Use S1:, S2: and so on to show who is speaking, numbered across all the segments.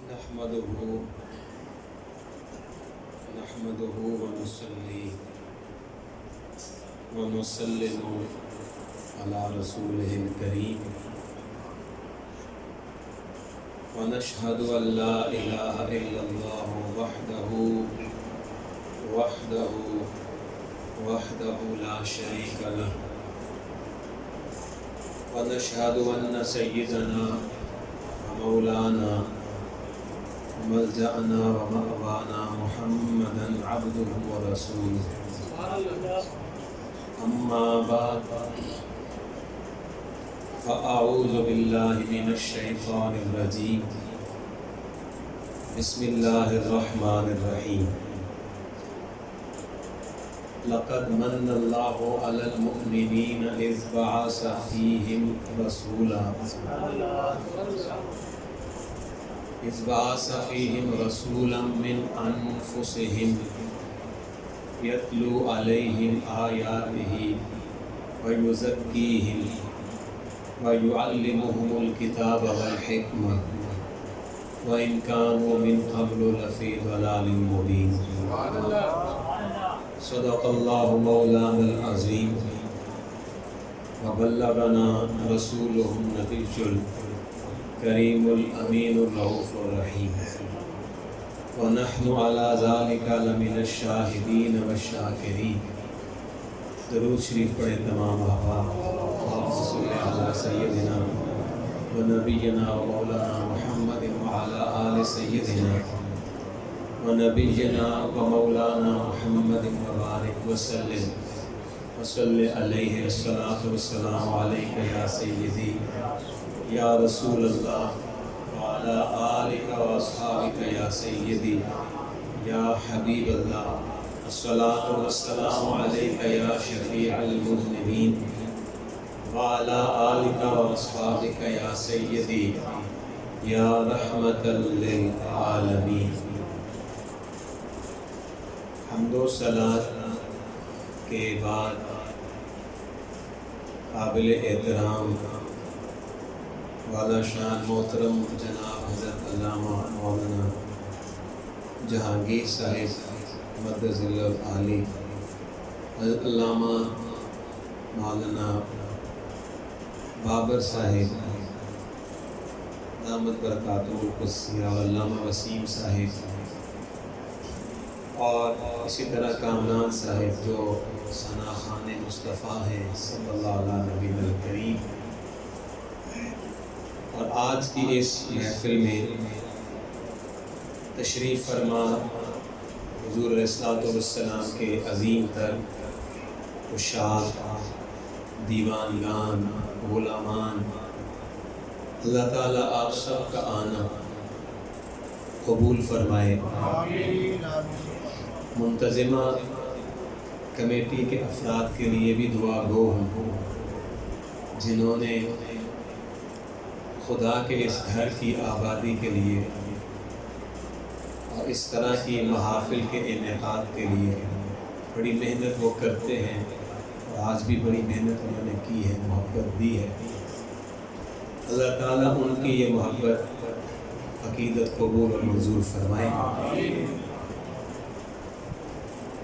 S1: نحمده ونصلي ونسلم على رسوله الكريم ونشهد أن لا إله إلا الله وحده لا شريك له ونشهد أن سيدنا ومولانا وملجأنا ومأوانا محمدا عبده ورسوله أما بعد فأعوذ بالله من الشيطان الرجيم بسم الله الرحمن الرحيم لقد من الله على المؤمنين إذ بعث فيهم رسولا من أنفسهم يتلو عليهم آياته ويزكيهم ويعلمهم الكتاب والحكمة وإن كانوا من قبل لفي ضلال مبين صدق الله مولانا العظيم وبلغنا رسوله النبي الكريم الأمين الرؤوف الرحيم ونحن على ذلك لمن الشاهدين والشاكرين. درود شریف پڑھیں تمام احباب. اللهم صل على سيدنا ونبينا ومولانا محمد وعلى آل سيدنا ونبينا ومولانا محمد وبارك وسلم وصل عليه الصلاة والسلام عليك يا سيدي يا رسول الله وعلى آلك وأصحابك يا سيدي يا حبيب الله. الصلاة والسلام عليك يا شفيع المذنبين وعلى آلك وأصحابك يا سيدي يا رحمة للعالمين. حمد و صلات کے بعد قابل احترام والا شان محترم جناب حضرت علامہ مولانا جہانگیر صاحب مدظ العالی، حضرت علامہ مولانا بابر صاحب دامت برکاتہ القدسیہ، علامہ وسیم صاحب، اور اسی طرح کامران صاحب جو ثنا خان مصطفیٰ ہیں صلی اللہ علیہ نبی الکریم. اور آج کی اس محفل میں تشریف فرما حضور علیہ السلام کے عظیم تر اشعار، دیوانگان، غلامان، اللہ تعالیٰ آپ سب کا آنا قبول فرمائے. منتظمہ کمیٹی کے افراد کے لیے بھی دعا گو ہوں جنہوں نے خدا کے اس گھر کی آبادی کے لیے اور اس طرح کی محافل کے انعقاد کے لیے بڑی محنت وہ کرتے ہیں، اور آج بھی بڑی محنت انہوں نے کی ہے، محبت دی ہے. اللہ تعالیٰ ان کی یہ محبت عقیدت قبول اور منظور فرمائے.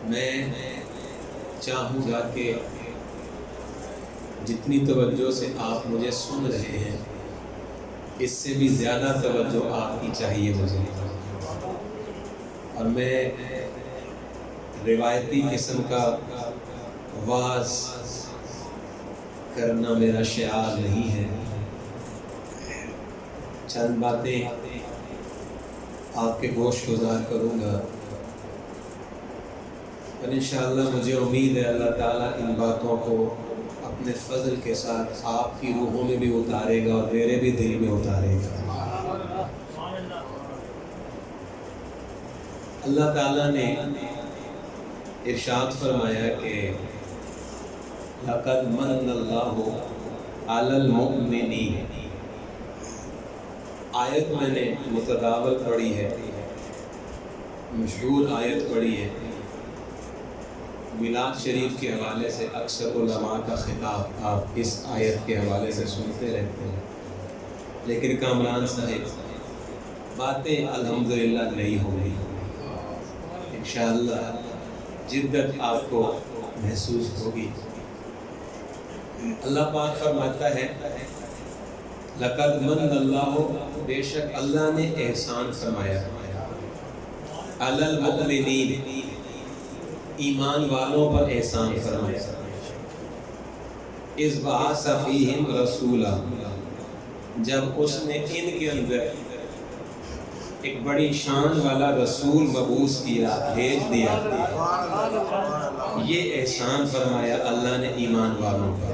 S1: میں چاہوں گا کہ جتنی توجہ سے آپ مجھے سن رہے ہیں اس سے بھی زیادہ توجہ آپ کی چاہیے مجھے. اور میں روایتی قسم کا واعظ کرنا میرا شعار نہیں ہے. چند باتیں آپ کے گوش گزار کروں گا، اور انشاءاللہ مجھے امید ہے اللہ تعالیٰ ان باتوں کو اپنے فضل کے ساتھ آپ کی روحوں میں بھی اتارے گا اور میرے بھی دل میں اتارے گا. اللہ تعالیٰ نے ارشاد فرمایا کہ لَقَدْ مَنَّ اللَّهُ عَلَى الْمُؤْمِنِينَ. آیت میں نے متداول پڑھی ہے، مشہور آیت پڑھی ہے. میلاد شریف کے حوالے سے اکثر علماء کا خطاب آپ اس آیت کے حوالے سے سنتے رہتے ہیں، لیکن کامران صاحب باتیں الحمدللہ نئی ہوں گی انشاءاللہ، جدت آپ کو محسوس ہوگی۔ اللہ پاک فرماتا ہے لقد من اللہ، بے شک اللہ نے احسان فرمایا، علی المؤمنین، ایمان والوں پر احسان فرمایا، اذ بعث فیہم رسولا، جب اس نے ان کے اندر ایک بڑی شان والا رسول مبعوث کیا، بھیج دیا۔ یہ احسان فرمایا اللہ نے ایمان والوں پر۔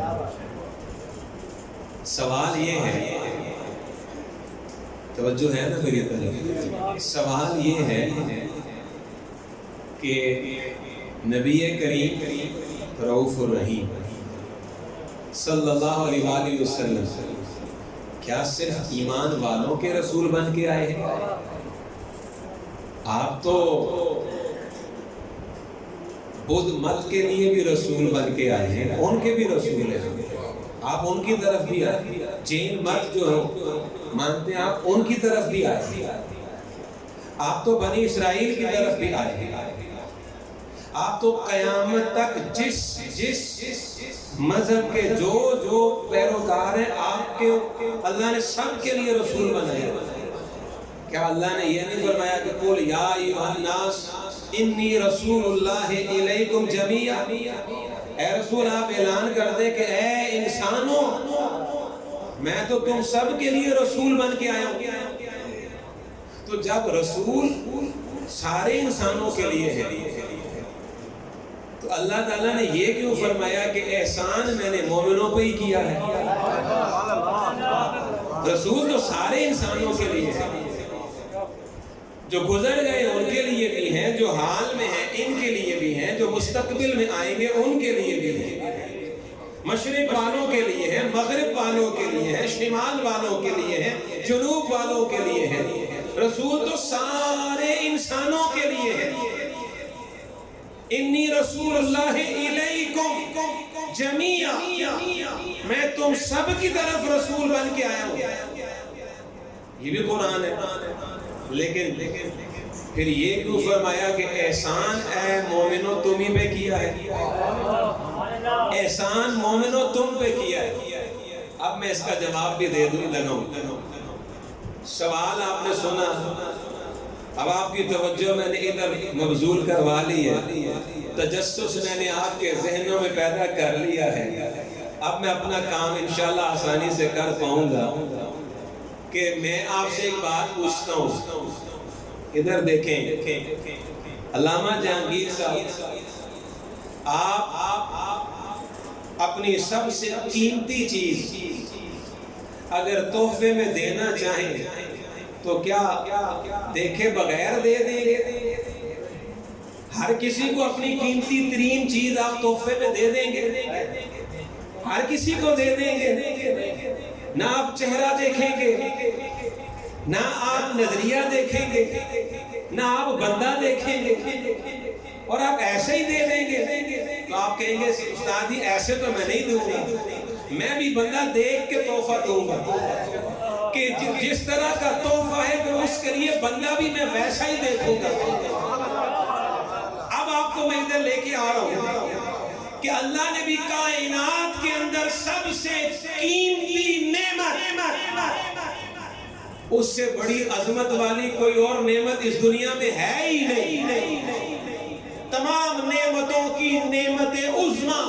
S1: سوال یہ ہے، توجہ ہے نا میری طرف، سوال یہ ہے کہ نبی کریم رؤوف الرحیم صلی اللہ علیہ وآلہ وسلم کیا صرف ایمان والوں کے رسول بن کے آئے ہیں؟ آپ تو بدھ مت کے لیے بھی رسول بن کے آئے ہیں، ان کے بھی رسول ہیں، آپ ان کی طرف بھی آئے، جین مت جو مانتے ہیں آپ ان کی طرف بھی آئے، آپ تو بنی اسرائیل کی طرف بھی آئے ہیں، آپ تو قیامت تک جس مذہب کے جو پیروکار ہیں آپ کے، اللہ نے سب کے لیے رسول بنائے۔ کیا اللہ نے یہ نہیں فرمایا کہ قل یا ایھا الناس انی رسول اللہ الیکم جمیعا؟ اے رسول آپ اعلان کر دیں کہ اے انسانوں، میں تو تم سب کے لیے رسول بن کے آیا ہوں۔ تو جب رسول سارے انسانوں کے لیے ہے تو اللہ تعالیٰ نے یہ کیوں فرمایا کہ احسان میں نے مومنوں پہ ہی کیا ہے؟ رسول تو سارے انسانوں کے لیے ہے، جو گزر گئے ان کے لیے بھی ہیں، جو حال میں ہیں ان کے لیے بھی ہیں، جو مستقبل میں آئیں گے ان کے لیے بھی ہیں، مشرق والوں کے لیے ہیں، مغرب والوں کے لیے ہیں، شمال والوں کے لیے ہیں، جنوب والوں کے لیے ہیں۔ رسول تو سارے انسانوں کے لیے ہے۔ انی رسول اللہ الیکم جمیعا، میں تم سب کی طرف رسول بن کے آیا ہوں۔ یہ بھی قرآن ہے، لیکن پھر یہ کیوں فرمایا کہ احسان اے مومنوں تم ہی پہ کیا ہے؟ احسان مومنوں تم پہ کیا ہے۔ اب میں اس کا جواب بھی دے دوں لگا ہوں۔ سوال آپ نے سنا، اب آپ کی توجہ میں نے ادھر مبذول کروا لی ہے، تجسس میں نے آپ کے ذہنوں میں پیدا کر لیا ہے۔ اب میں اپنا کام انشاءاللہ آسانی سے کر پاؤں گا کہ میں آپ سے ایک بات پوچھتا ہوں، ادھر دیکھیں، علامہ جہانگیر صاحب، آپ اپنی سب سے قیمتی چیز اگر تحفے میں دینا چاہیں تو کیا دیکھے بغیر دے دیں گے؟ ہر کسی کو اپنی قیمتی ترین چیز آپ تحفے میں دے دیں گے؟ ہر کسی کو دے دیں گے؟ نہ آپ چہرہ دیکھیں گے، نہ آپ نظریہ دیکھیں گے، نہ آپ بندہ دیکھیں گے، اور آپ ایسے ہی دے دیں گے؟ تو آپ کہیں گے استاد جی ایسے تو میں نہیں دوں گا، میں بھی بندہ دیکھ کے تحفہ دوں گا، کہ جس طرح کا تحفہ ہے کہ اس کے لیے بندہ بھی میں ویسا ہی دیکھوں گا۔ اب آپ کو میں ادھر لے کے آ رہا ہوں کہ اللہ نے بھی کائنات کے اندر سب سے قیمتی نعمت، اس سے بڑی عظمت والی کوئی اور نعمت اس دنیا میں ہے ہی نہیں۔ تمام نعمتوں کی نعمت عظمیٰ،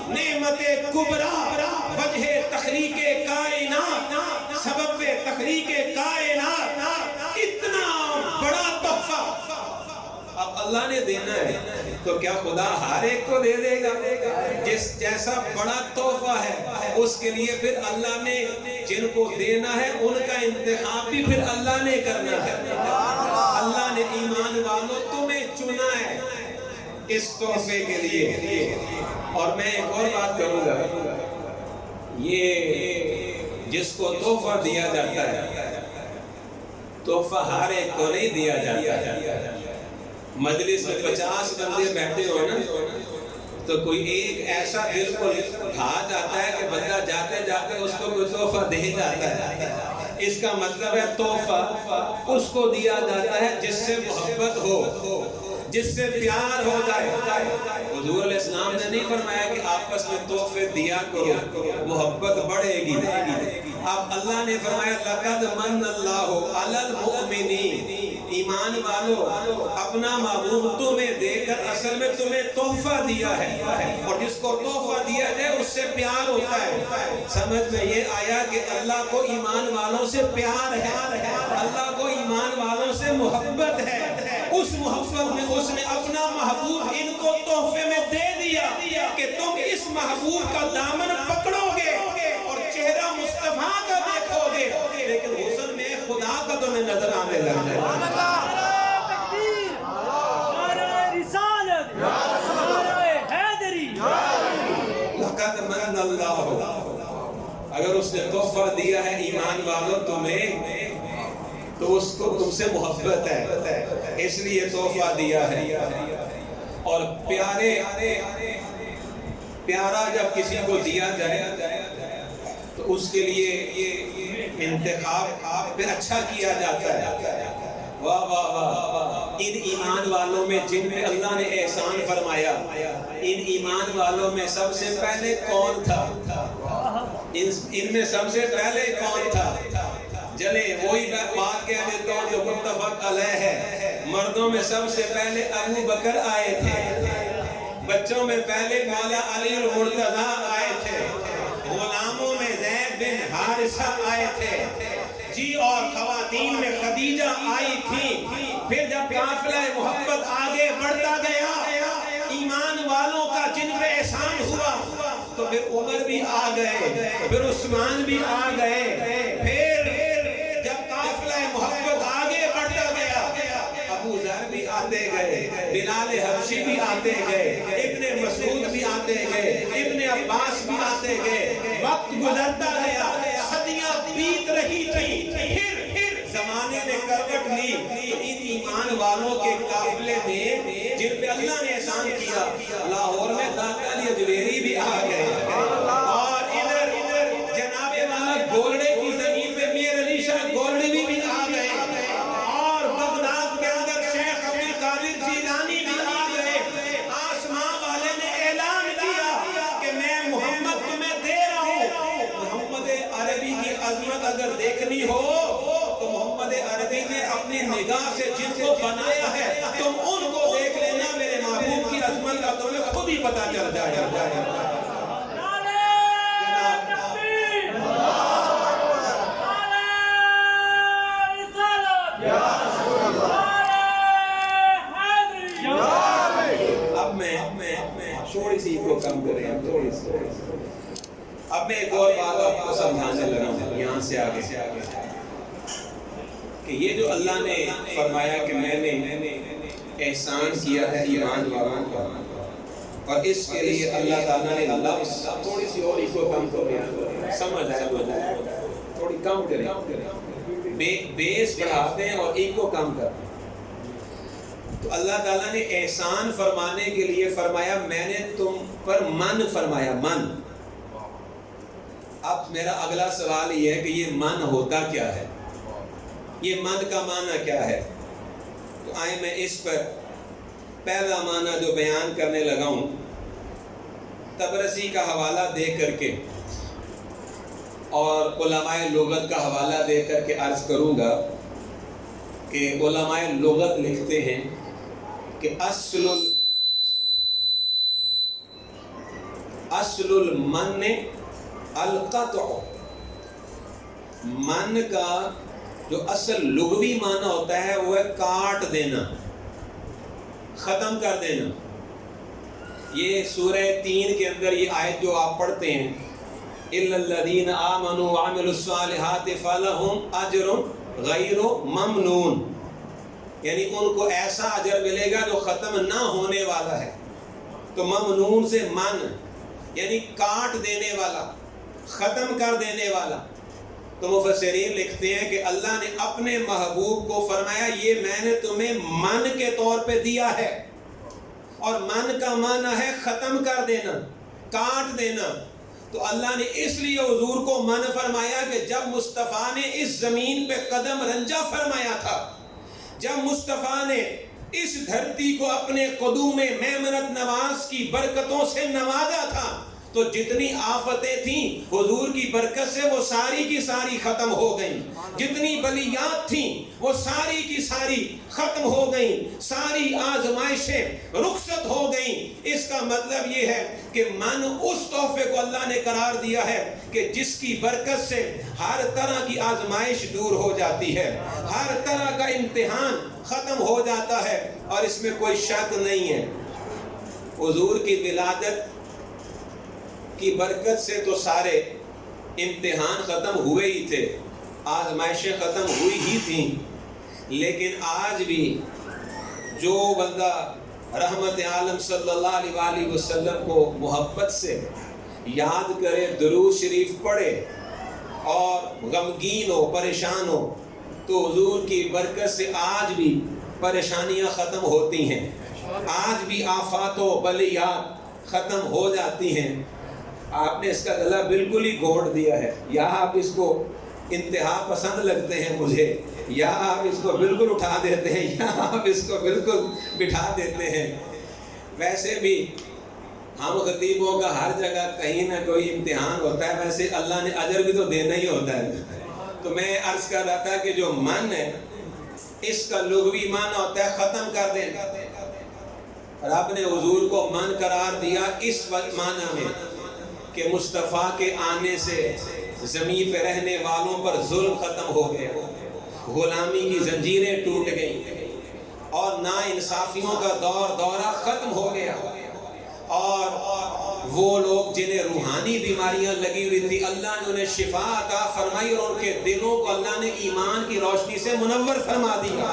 S1: نعمت کبریٰ، وجہ تخلیق کائنات، سبب تخلیق کائنات، اتنا بڑا تحفہ اب اللہ نے دینا ہے تو کیا خدا ہر ایک کو دے دے گا؟ جیسا بڑا تحفہ ہے اس کے لیے پھر اللہ نے جن کو دینا ہے ان کا انتخاب بھی پھر اللہ نے کرنا ہے۔ اللہ نے ایمان والوں تمہیں چنا ہے اس تحفے کے لیے۔ اور میں ایک اور بات کروں گا، یہ جس کو تحفہ دیا جاتا ہے، تحفہ ہر ایک کو نہیں دیا جاتا ہے۔ مجلس میں 50 بندے بیٹھے ہو نا تو کوئی ایک ایسا دل کو بھا جاتا ہے کہ بندہ جاتے جاتے اس کو کوئی تحفہ دے جاتا ہے، اس کا مطلب ہے تحفہ اس کو دیا جاتا ہے جس سے محبت ہو، جس سے پیار ہو جائے۔ حضور علیہ السلام نے نہیں فرمایا کہ آپس میں تحفے دیا کرو محبت بڑھے گی، اب اللہ نے فرمایا لقد من اللہ علی المؤمنین، ایمان والو اپنا محبوب تمہیں دے کر اصل میں تمہیں تحفہ دیا ہے، اور جس کو تحفہ دیا جائے اس سے پیار ہوتا ہے۔ سمجھ میں یہ آیا کہ اللہ کو ایمان والوں سے پیار ہے، اللہ کو ایمان والوں سے محبت ہے، اس محبت میں اس نے اپنا محبوب ان کو تحفے میں دے دیا کہ تم اس محبوب کا دامن پکڑو گے اور چہرہ مصطفیٰ کا دیکھو گے، لیکن حسن میں خدا کا تمہیں نظر آنے لگ جائے گا۔ لقد من اللہ، اگر اس نے تحفہ دیا ہے ایمان والوں تمہیں تو اس کو تم سے محبت ہے، اس لیے تحفہ دیا ہے۔ اور پیارا جب کسی کو دیا جائے تو اس کے لیے یہ انتخاب پھر اچھا کیا جاتا ہے۔ واہ واہ واہ، ان ایمان والوں میں جن میں اللہ نے احسان فرمایا، ان ایمان والوں میں سب سے پہلے کون تھا؟ ان میں سب سے پہلے کون تھا؟ چلے وہی بات کہہ دیتا ہوں جو متفق علیہ ہے، مردوں میں سب سے پہلے ابو بکر آئے تھے، بچوں میں پہلے مولا علی المرتضیٰ آئے تھے، غلاموں میں زید بن حارثہ آئے تھے جی، اور خواتین میں خدیجہ آئی تھی۔ پھر جب قافلہ محبت آگے بڑھتا گیا، ایمان والوں کا جن پہ احسان ہوا تو پھر عمر بھی آ گئے، پھر عثمان بھی آ گئے، پھر جب قافلہ محبت آگے بڑھتا گیا ابو ذر بھی آتے گئے، بلال حبشی بھی آتے گئے، ابن مسعود بھی آتے گئے، ابن عباس بھی آتے گئے، وقت گزرتا گیا، صدیاں بیت رہی تھی، پھر زمانے نے کروٹ لی تو ان ایمان والوں کے قافلے میں جن پہ اللہ نے احسان کیا، لاہور میں داتا علی اجویری بھی آ گئے، اور ادھر جناب والا گولڑے کی زمین پہ میر علی شاہ گولڑی بھی آ گئے، اور بغداد کے اندر شیخ عبد القادر جیلانی بھی آ گئے۔ آسمان والے نے اعلان کیا کہ میں محمد تمہیں دے رہا ہوں۔ محمد عربی کی عظمت اگر دیکھنی ہو تو محمد عربی نے اپنی نگاہ سے جن کو بنایا ہے تم ان کو دیکھ لینا، میرے محبوب کی عظمت کا تمہیں خود ہی پتہ چل جائے گا۔ اب میں تھوڑی سی کو کم کریں، اب میں ایک اور بات آپ کو سمجھانے لگا ہوں یہاں سے آگے کہ یہ جو اللہ نے فرمایا کہ میں نے احسان کیا ہے ایمان والوں کا، اور اس کے لیے اللہ تعالیٰ نے لفظ تھوڑی سی اور اس کو کم کریں، سمجھ آئے تھوڑی کم کریں، بیس بڑھاتے ہیں اور ایک کو کم کرتے ہیں۔ تو اللہ تعالیٰ نے احسان فرمانے کے لیے فرمایا میں نے تم پر من فرمایا، من۔ اب میرا اگلا سوال یہ ہے کہ یہ من ہوتا کیا ہے، یہ من کا معنی کیا ہے؟ تو آئیں میں اس پر پہلا معنی جو بیان کرنے لگا ہوں طبرسی کا حوالہ دے کر کے اور علماء لغت کا حوالہ دے کر کے عرض کروں گا کہ علماء لغت لکھتے ہیں کہ اصل المن القطع، من کا جو اصل لغوی معنی ہوتا ہے وہ ہے کاٹ دینا، ختم کر دینا۔ یہ سورہ 3 کے اندر یہ آیت جو آپ پڑھتے ہیں اِلَّا الَّذِينَ آمَنُوا وَعَمِلُوا الصَّالِحَاتِ فَلَهُمْ أَجْرٌ غَيْرُ مَمْنُونَ، یعنی ان کو ایسا اجر ملے گا جو ختم نہ ہونے والا ہے۔ تو ممنون سے من یعنی کاٹ دینے والا، ختم کر دینے والا۔ تو مفسرین لکھتے ہیں کہ اللہ نے اپنے محبوب کو فرمایا یہ میں نے تمہیں من کے طور پہ دیا ہے، اور من کا معنی ہے ختم کر دینا، کاٹ دینا۔ تو اللہ نے اس لیے حضور کو منع فرمایا کہ جب مصطفیٰ نے اس زمین پہ قدم رنجہ فرمایا تھا، جب مصطفیٰ نے اس دھرتی کو اپنے قدوم میمنت نواز کی برکتوں سے نوازا تھا، تو جتنی آفتیں تھیں حضور کی برکت سے وہ ساری کی ساری ختم ہو گئیں، جتنی بلیات تھیں وہ ساری کی ساری ختم ہو گئیں، ساری آزمائشیں رخصت ہو گئیں۔ اس کا مطلب یہ ہے کہ من اس تحفے کو اللہ نے قرار دیا ہے کہ جس کی برکت سے ہر طرح کی آزمائش دور ہو جاتی ہے، ہر طرح کا امتحان ختم ہو جاتا ہے، اور اس میں کوئی شک نہیں ہے۔ حضور کی ولادت کی برکت سے تو سارے امتحان ختم ہوئے ہی تھے، آزمائشیں ختم ہوئی ہی تھیں، لیکن آج بھی جو بندہ رحمت عالم صلی اللہ علیہ وآلہ وسلم کو محبت سے یاد کرے، درود شریف پڑھے اور غمگین ہو، پریشان ہو، تو حضور کی برکت سے آج بھی پریشانیاں ختم ہوتی ہیں، آج بھی آفات و بلیات ختم ہو جاتی ہیں۔ آپ نے اس کا گلا بالکل ہی گھونٹ دیا ہے، یا آپ اس کو انتہا پسند لگتے ہیں مجھے، یا آپ اس کو بالکل اٹھا دیتے ہیں، یا آپ اس کو بالکل بٹھا دیتے ہیں۔ ویسے بھی ہم خطیبوں کا ہر جگہ کہیں نہ کوئی امتحان ہوتا ہے، ویسے اللہ نے اجر بھی تو دینا ہی ہوتا ہے۔ تو میں عرض کر رہا تھا کہ جو من ہے اس کا لغوی معنی ہوتا ہے ختم کر دینا۔ رب نے حضور کو من قرار دیا اس معنی میں کہ مصطفیٰ کے آنے سے زمین پہ رہنے والوں پر ظلم ختم ہو گیا، غلامی کی زنجیریں ٹوٹ گئیں، اور ناانصافیوں کا دورہ ختم ہو گیا، اور وہ لوگ جنہیں روحانی بیماریاں لگی ہوئی تھی اللہ نے انہیں شفا عطا فرمائی، اور ان کے دلوں کو اللہ نے ایمان کی روشنی سے منور فرما دیا،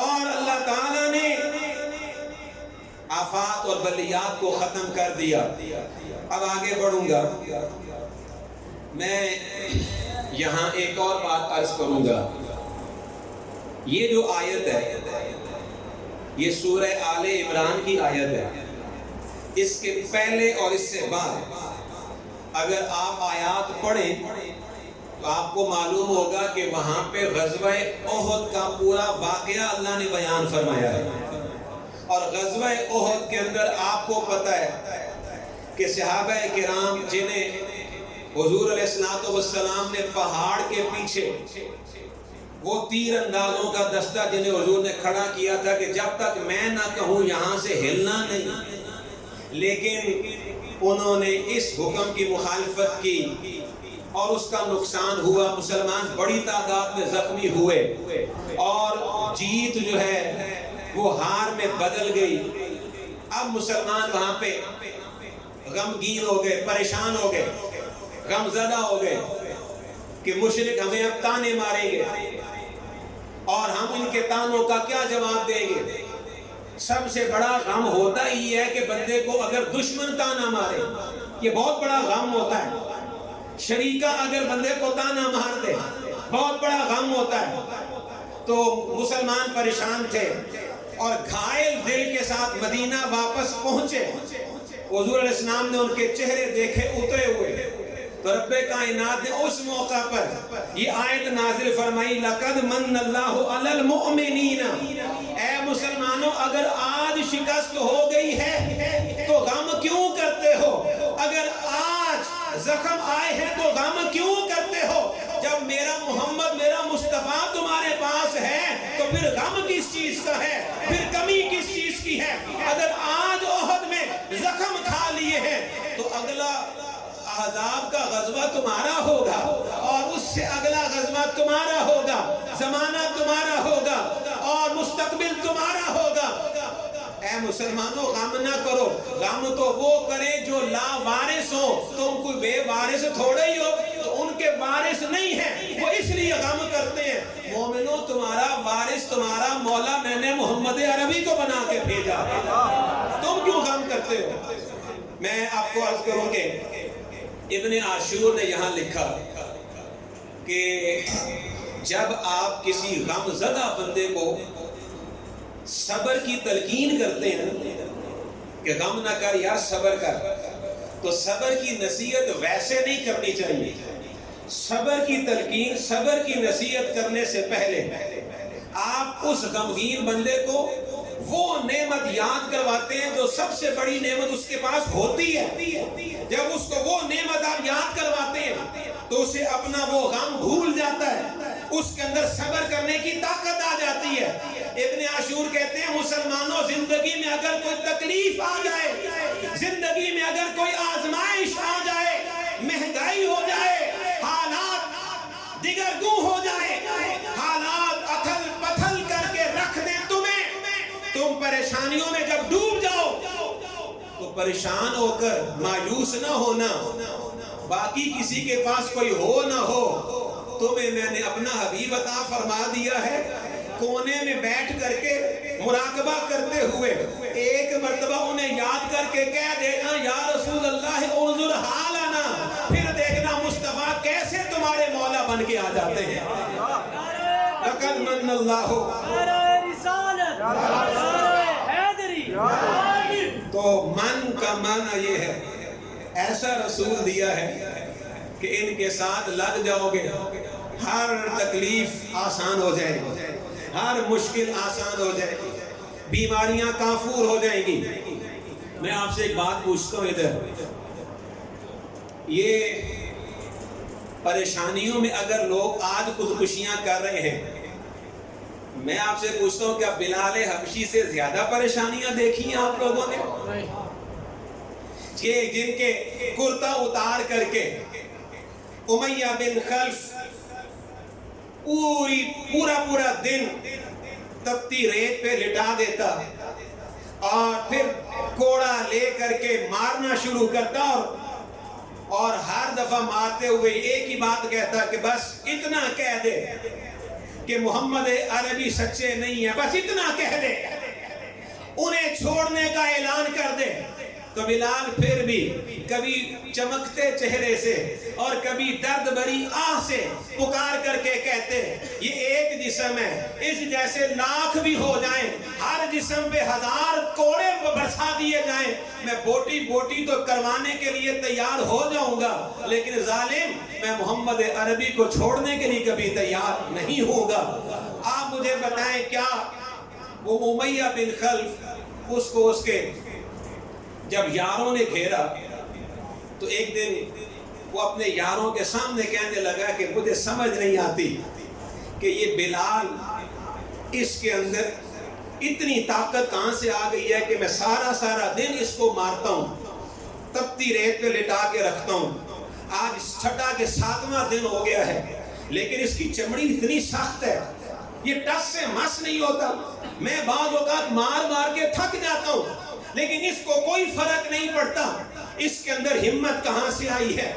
S1: اور اللہ تعالیٰ نے آفات اور بلیات کو ختم کر دیا۔ اب آگے بڑھوں گا، میں یہاں ایک اور بات عرض کروں گا۔ یہ جو آیت ہے یہ سورہ آل عمران کی آیت ہے، اس کے پہلے اور اس سے بعد اگر آپ آیات پڑھیں تو آپ کو معلوم ہوگا کہ وہاں پہ غزوہ احد کا پورا واقعہ اللہ نے بیان فرمایا ہے، اور غزوہ احد کے اندر آپ کو پتہ ہے کہ صحابہ کرام جنہیں حضور علیہ السلام نے پہاڑ کے پیچھے وہ تیر اندازوں کا دستہ جنہیں حضور نے کھڑا کیا تھا کہ جب تک میں نہ کہوں یہاں سے ہلنا نہیں، لیکن انہوں نے اس حکم کی مخالفت کی اور اس کا نقصان ہوا، مسلمان بڑی تعداد میں زخمی ہوئے، اور جیت جو ہے وہ ہار میں بدل گئی۔ اب مسلمان وہاں پہ غمگین ہو گئے، پریشان ہو گئے، غمزدہ ہو گئے کہ مشرک ہمیں اب تانے ماریں گے اور ہم ان کے تانوں کا کیا جواب دیں گے۔ سب سے بڑا غم ہوتا ہی ہے کہ بندے کو اگر دشمن تانا مارے، یہ بہت بڑا غم ہوتا ہے۔ شریکہ اگر بندے کو تانا مار دے بہت بڑا غم ہوتا ہے۔ تو مسلمان پریشان تھے اور گھائل دل کے ساتھ مدینہ واپس پہنچے۔ حضور علیہ السلام نے ان کے چہرے دیکھے اترے ہوئے، تو رب کائنات نے اس موقع پر یہ آیت نازل فرمائی، لَقَدْ مَنَّ اللَّهُ عَلَى الْمُؤْمِنِينَ۔ اے مسلمانوں اگر آج شکست ہو گئی ہے تو غم کیوں کرتے ہو؟ اگر آج زخم آئے ہیں تو غم کیوں کرتے ہو؟ جب میرا محمد، میرا مصطفیٰ تمہارے پاس ہے تو پھر غم کس چیز کا ہے، پھر کمی کس چیز کی ہے؟ اگر آج احد میں زخم کھا لیے ہیں تو اگلا احزاب کا غزوہ تمہارا ہوگا، اور اس سے اگلا غزوہ تمہارا ہوگا، زمانہ تمہارا ہوگا، اور مستقبل تمہارا ہوگا۔ اے مسلمانوں غم نہ کرو، غم تو وہ کریں جو لا وارث ہو، تم کوئی بے وارث تھوڑے ہی ہو، تو ان کے وارث نہیں ہیں، وہ اس لیے غم کرتے ہیں۔ مومنوں تمہارا وارث تمہارا مولا میں نے محمد عربی کو بنا کے بھیجا، تم کیوں غم کرتے ہو؟ میں آپ کو عرض کروں کہ ابن عاشور نے یہاں لکھا کہ جب آپ کسی غم زدہ بندے کو صبر کی تلقین کرتے ہیں کہ غم نہ کر یار صبر کر، تو صبر کی نصیحت ویسے نہیں کرنی چاہیے. صبر کی تلقین، صبر کی نصیحت کرنے سے پہلے آپ اس غمگین بندے کو وہ نعمت یاد کرواتے ہیں جو سب سے بڑی نعمت اس کے پاس ہوتی ہے. جب اس کو وہ نعمت آپ یاد کرواتے ہیں تو اسے اپنا وہ غم بھول جاتا ہے، اس کے اندر صبر کرنے کی طاقت آ جاتی ہے. ابن عاشور کہتے ہیں مسلمانوں، زندگی میں اگر کوئی تکلیف آ جائے، زندگی میں اگر کوئی آزمائش آ جائے، مہنگائی ہو جائے، حالات دگرگوں ہو جائے، حالات اتھل پتھل کر کے رکھ دیں تم پریشانیوں میں جب ڈوب جاؤ تو پریشان ہو کر مایوس نہ ہونا. باقی کسی کے پاس کوئی ہو نہ ہو، تمہیں میں نے اپنا حبیب عطا فرما دیا ہے. کونے میں بیٹھ کر کے مراقبہ کرتے ہوئے ایک مرتبہ انہیں یاد کر کے کہہ دینا یا رسول اللہ انظر حالنا، پھر دیکھنا مصطفیٰ کیسے تمہارے مولا بن کے آ جاتے ہیں. لقد من اللہ. تو من کا معنی یہ ہے، ایسا رسول دیا ہے کہ ان کے ساتھ لگ جاؤ گے ہر تکلیف آسان ہو جائے گی، ہر مشکل آسان ہو جائے گی، بیماریاں کافور ہو جائیں گی. میں آپ سے ایک بات پوچھتا ہوں، ادھر یہ پریشانیوں میں اگر لوگ آج خودکشیاں کر رہے ہیں، میں آپ سے پوچھتا ہوں کیا بلال حبشی سے زیادہ پریشانیاں دیکھی ہیں آپ لوگوں نے؟ کہ جن کے کرتا اتار کر کے امیہ بن خلف پورا دن تپتی ریت پہ لٹا دیتا اور پھر کوڑا لے کر کے مارنا شروع کرتا اور ہر دفعہ مارتے ہوئے ایک ہی بات کہتا کہ بس اتنا کہہ دے کہ محمد عربی سچے نہیں ہیں، بس اتنا کہہ دے، انہیں چھوڑنے کا اعلان کر دے. تو بلال پھر بھی کبھی چمکتے چہرے سے اور کبھی درد بری آہ سے پکار کر کے کہتے یہ ایک جسم ہے، اس جیسے لاکھ بھی ہو جائیں، ہر جسم پہ 1000 کوڑے برسا دیے جائیں، میں بوٹی بوٹی تو کروانے کے لیے تیار ہو جاؤں گا، لیکن ظالم میں محمد عربی کو چھوڑنے کے لیے کبھی تیار نہیں ہوگا. آپ مجھے بتائیں کیا وہ امیہ بن خلف اس کے جب یاروں نے گھیرا تو ایک دن وہ اپنے یاروں کے سامنے کہنے لگا کہ مجھے سمجھ نہیں آتی کہ یہ بلال اس کے اندر اتنی طاقت کہاں سے آ گئی ہے کہ میں سارا دن اس کو مارتا ہوں، تپتی ریت پہ لٹا کے رکھتا ہوں. آج 6 کے 7واں دن ہو گیا ہے لیکن اس کی چمڑی اتنی سخت ہے، یہ ٹس سے مس نہیں ہوتا. میں بعض اوقات مار کے تھک جاتا ہوں لیکن اس کو کوئی فرق نہیں پڑتا. اس کے اندر ہمت کہاں سے آئی ہے؟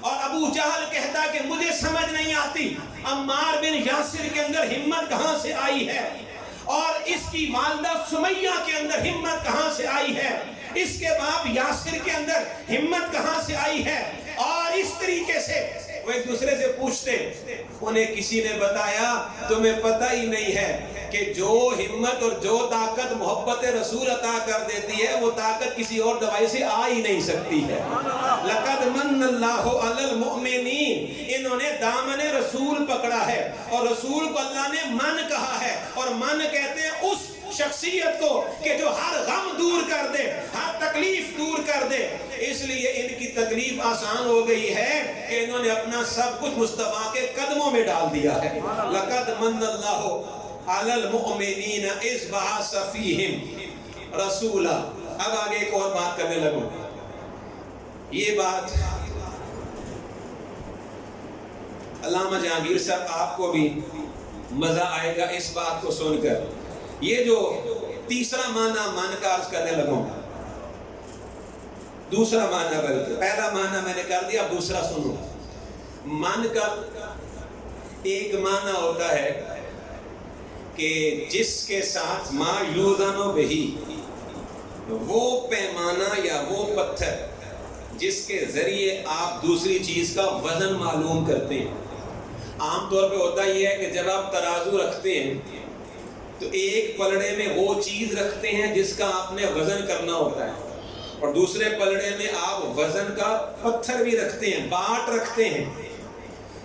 S1: اور ابو جہل کہتا کہ مجھے سمجھ نہیں آتی عمار بن یاسر کے اندر ہمت کہاں سے آئی ہے، اور اس کی والدہ سمیہ کے اندر ہمت کہاں سے آئی ہے، اس کے باپ یاسر کے اندر ہمت کہاں سے آئی ہے. اور اس طریقے سے وہ ایک دوسرے سے پوچھتے، انہیں کسی نے بتایا تمہیں پتہ ہی نہیں ہے کہ جو ہمت اور جو طاقت محبت رسول عطا کر دیتی ہے وہ طاقت کسی اور دوائی سے آ ہی نہیں سکتی ہے. لقد من اللہ علی المؤمنین، انہوں نے دامن رسول پکڑا ہے اور رسول کو اللہ نے من کہا ہے، اور من کہتے ہیں اس شخصیت کو کہ جو ہر غم دور کر دے، ہر تکلیف دور کر دے. اس لیے ان کی تکلیف آسان ہو گئی ہے کہ انہوں نے اپنا سب کچھ مصطفیٰ کے قدموں میں ڈال دیا ہے. لقد من اللہ علی المؤمنین اذ بعث فیہم رسولا. اب آگے ایک اور بات کرنے لگوں. یہ بات علامہ جہانگیر صاحب آپ کو بھی مزہ آئے گا اس بات کو سن کر. یہ جو تیسرا معنی من کا عرض کرنے لگوں، دوسرا معنی بلکہ پہلا معنی میں نے کر دیا، اب دوسرا سنو. من کا ایک معنی ہوتا ہے کہ جس کے ساتھ ما یوزن بہی، وہ پیمانہ یا وہ پتھر جس کے ذریعے آپ دوسری چیز کا وزن معلوم کرتے ہیں. عام طور پہ ہوتا یہ ہے کہ جب آپ ترازو رکھتے ہیں تو ایک پلڑے میں وہ چیز رکھتے ہیں جس کا آپ نے وزن کرنا ہوتا ہے، اور دوسرے پلڑے میں آپ وزن کا پتھر بھی رکھتے ہیں، باٹ رکھتے ہیں۔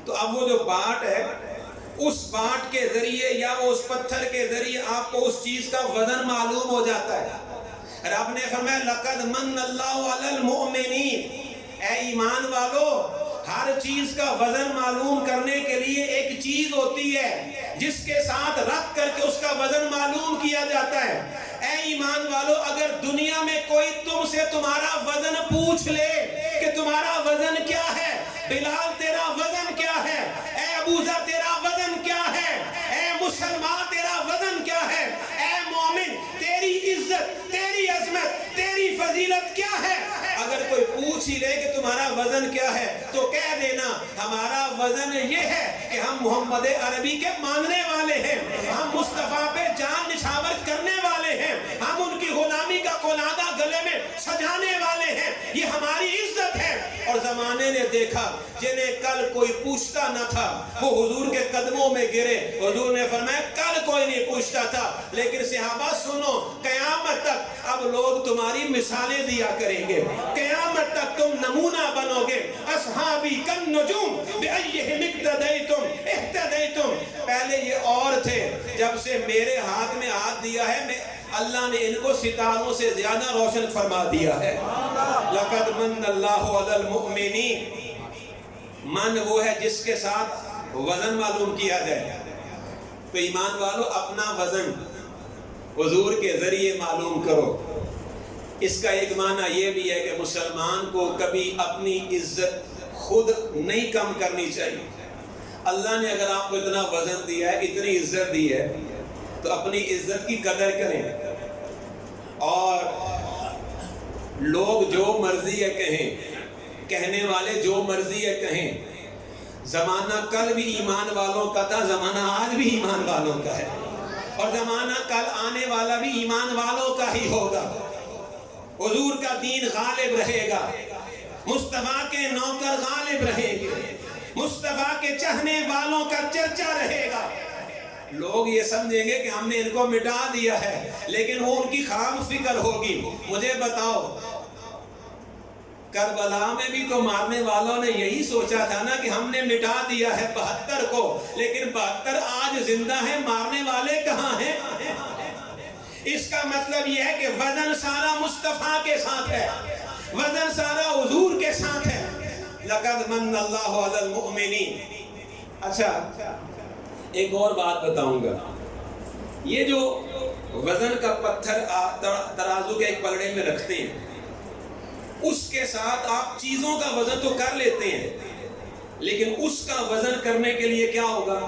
S1: تو اب وہ جو باٹ ہے، اس باٹ کے ذریعے یا وہ اس پتھر کے ذریعے آپ کو اس چیز کا وزن معلوم ہو جاتا ہے۔ رب نے فرمایا لَقَدْ مَنَّ اللَّهُ عَلَى الْمُؤْمِنِينَ، اے ایمان والو، ہر چیز کا وزن معلوم کرنے کے لیے ایک چیز ہوتی ہے جس کے ساتھ رکھ کر کے اس کا وزن معلوم کیا جاتا ہے۔ اے ایمان والو، اگر دنیا میں کوئی تم سے تمہارا وزن پوچھ لے کہ تمہارا وزن کیا ہے، بلال تیرا وزن کیا ہے، اے ابوذر تیرا وزن کیا ہے، اے مسلمان تیرا وزن کیا ہے، اے مومن تیری عزت، تیری عظمت، تیری فضیلت کیا ہے، اگر کوئی پوچھ ہی لے کہ تمہارا وزن کیا ہے تو کہہ دینا ہمارا وزن یہ ہے کہ ہم محمد عربی کے ماننے والے ہیں، ہم مصطفیٰ پہ جان نچھاور کرنے والے ہیں، ہم ان کی غلامی کا قلادہ گلے میں سجانے والے ہیں، یہ ہماری عزت ہے۔ اور زمانے نے دیکھا جنہیں کل کوئی پوچھتا نہ تھا وہ حضور کے قدموں میں گرے، حضور نے فرمایا کل کوئی نہیں پوچھتا تھا، لیکن صحابہ سنو، قیامت تک اب لوگ تمہاری مثالیں دیا کریں گے، قیامت تک تم نمونہ بنو گے۔ اصحابی کن نجوم بأیہم اقتدیتم اہتدیتم، پہلے یہ اور تھے، جب سے میرے ہاتھ میں ہاتھ دیا ہے اللہ نے ان کو ستاروں سے زیادہ روشن فرما دیا ہے۔ لَقَدْ مَنَّ اللَّهُ عَلَى الْمُؤْمِنِينَ، من وہ ہے جس کے ساتھ وزن معلوم کیا جائے۔ تو ایمان والو، اپنا وزن حضور کے ذریعے معلوم کرو۔ اس کا ایک معنی یہ بھی ہے کہ مسلمان کو کبھی اپنی عزت خود نہیں کم کرنی چاہیے۔ اللہ نے اگر آپ کو اتنا وزن دیا ہے، اتنی عزت دی ہے، تو اپنی عزت کی قدر کریں۔ اور لوگ جو مرضی ہے کہیں، کہنے والے جو مرضی ہے کہیں، زمانہ کل بھی ایمان والوں کا تھا، زمانہ آج بھی ایمان والوں کا ہے، اور زمانہ کل آنے والا بھی ایمان والوں کا ہی ہوگا۔ حضور کا دین غالب رہے گا، مصطفیٰ کے نوکر غالب رہیں گے، مصطفیٰ کے چاہنے والوں کا چرچا رہے گا۔ لوگ یہ سمجھیں گے کہ ہم نے ان کو مٹا دیا ہے، لیکن وہ ان کی خام فکر ہوگی۔ مجھے بتاؤ، کربلا میں بھی تو مارنے والوں نے یہی سوچا تھا نا کہ ہم نے مٹا دیا ہے 72 کو، لیکن 72 آج زندہ ہیں، مارنے والے کہاں ہیں؟ اس کا مطلب یہ ہے کہ وزن سارا مصطفیٰ کے ساتھ ہے، وزن سارا حضور کے ساتھ ہے۔ لَقَدْ مَنَّ اللَّهُ عَلَى الْمُؤْمِنِينَ۔ اچھا، ایک اور بات بتاؤں گا، یہ جو وزن کا پتھر ترازو کے ایک پلڑے میں رکھتے ہیں، اس کے ساتھ آپ چیزوں کا وزن تو کر لیتے ہیں، لیکن اس کا وزن کرنے کے لیے کیا ہوگا؟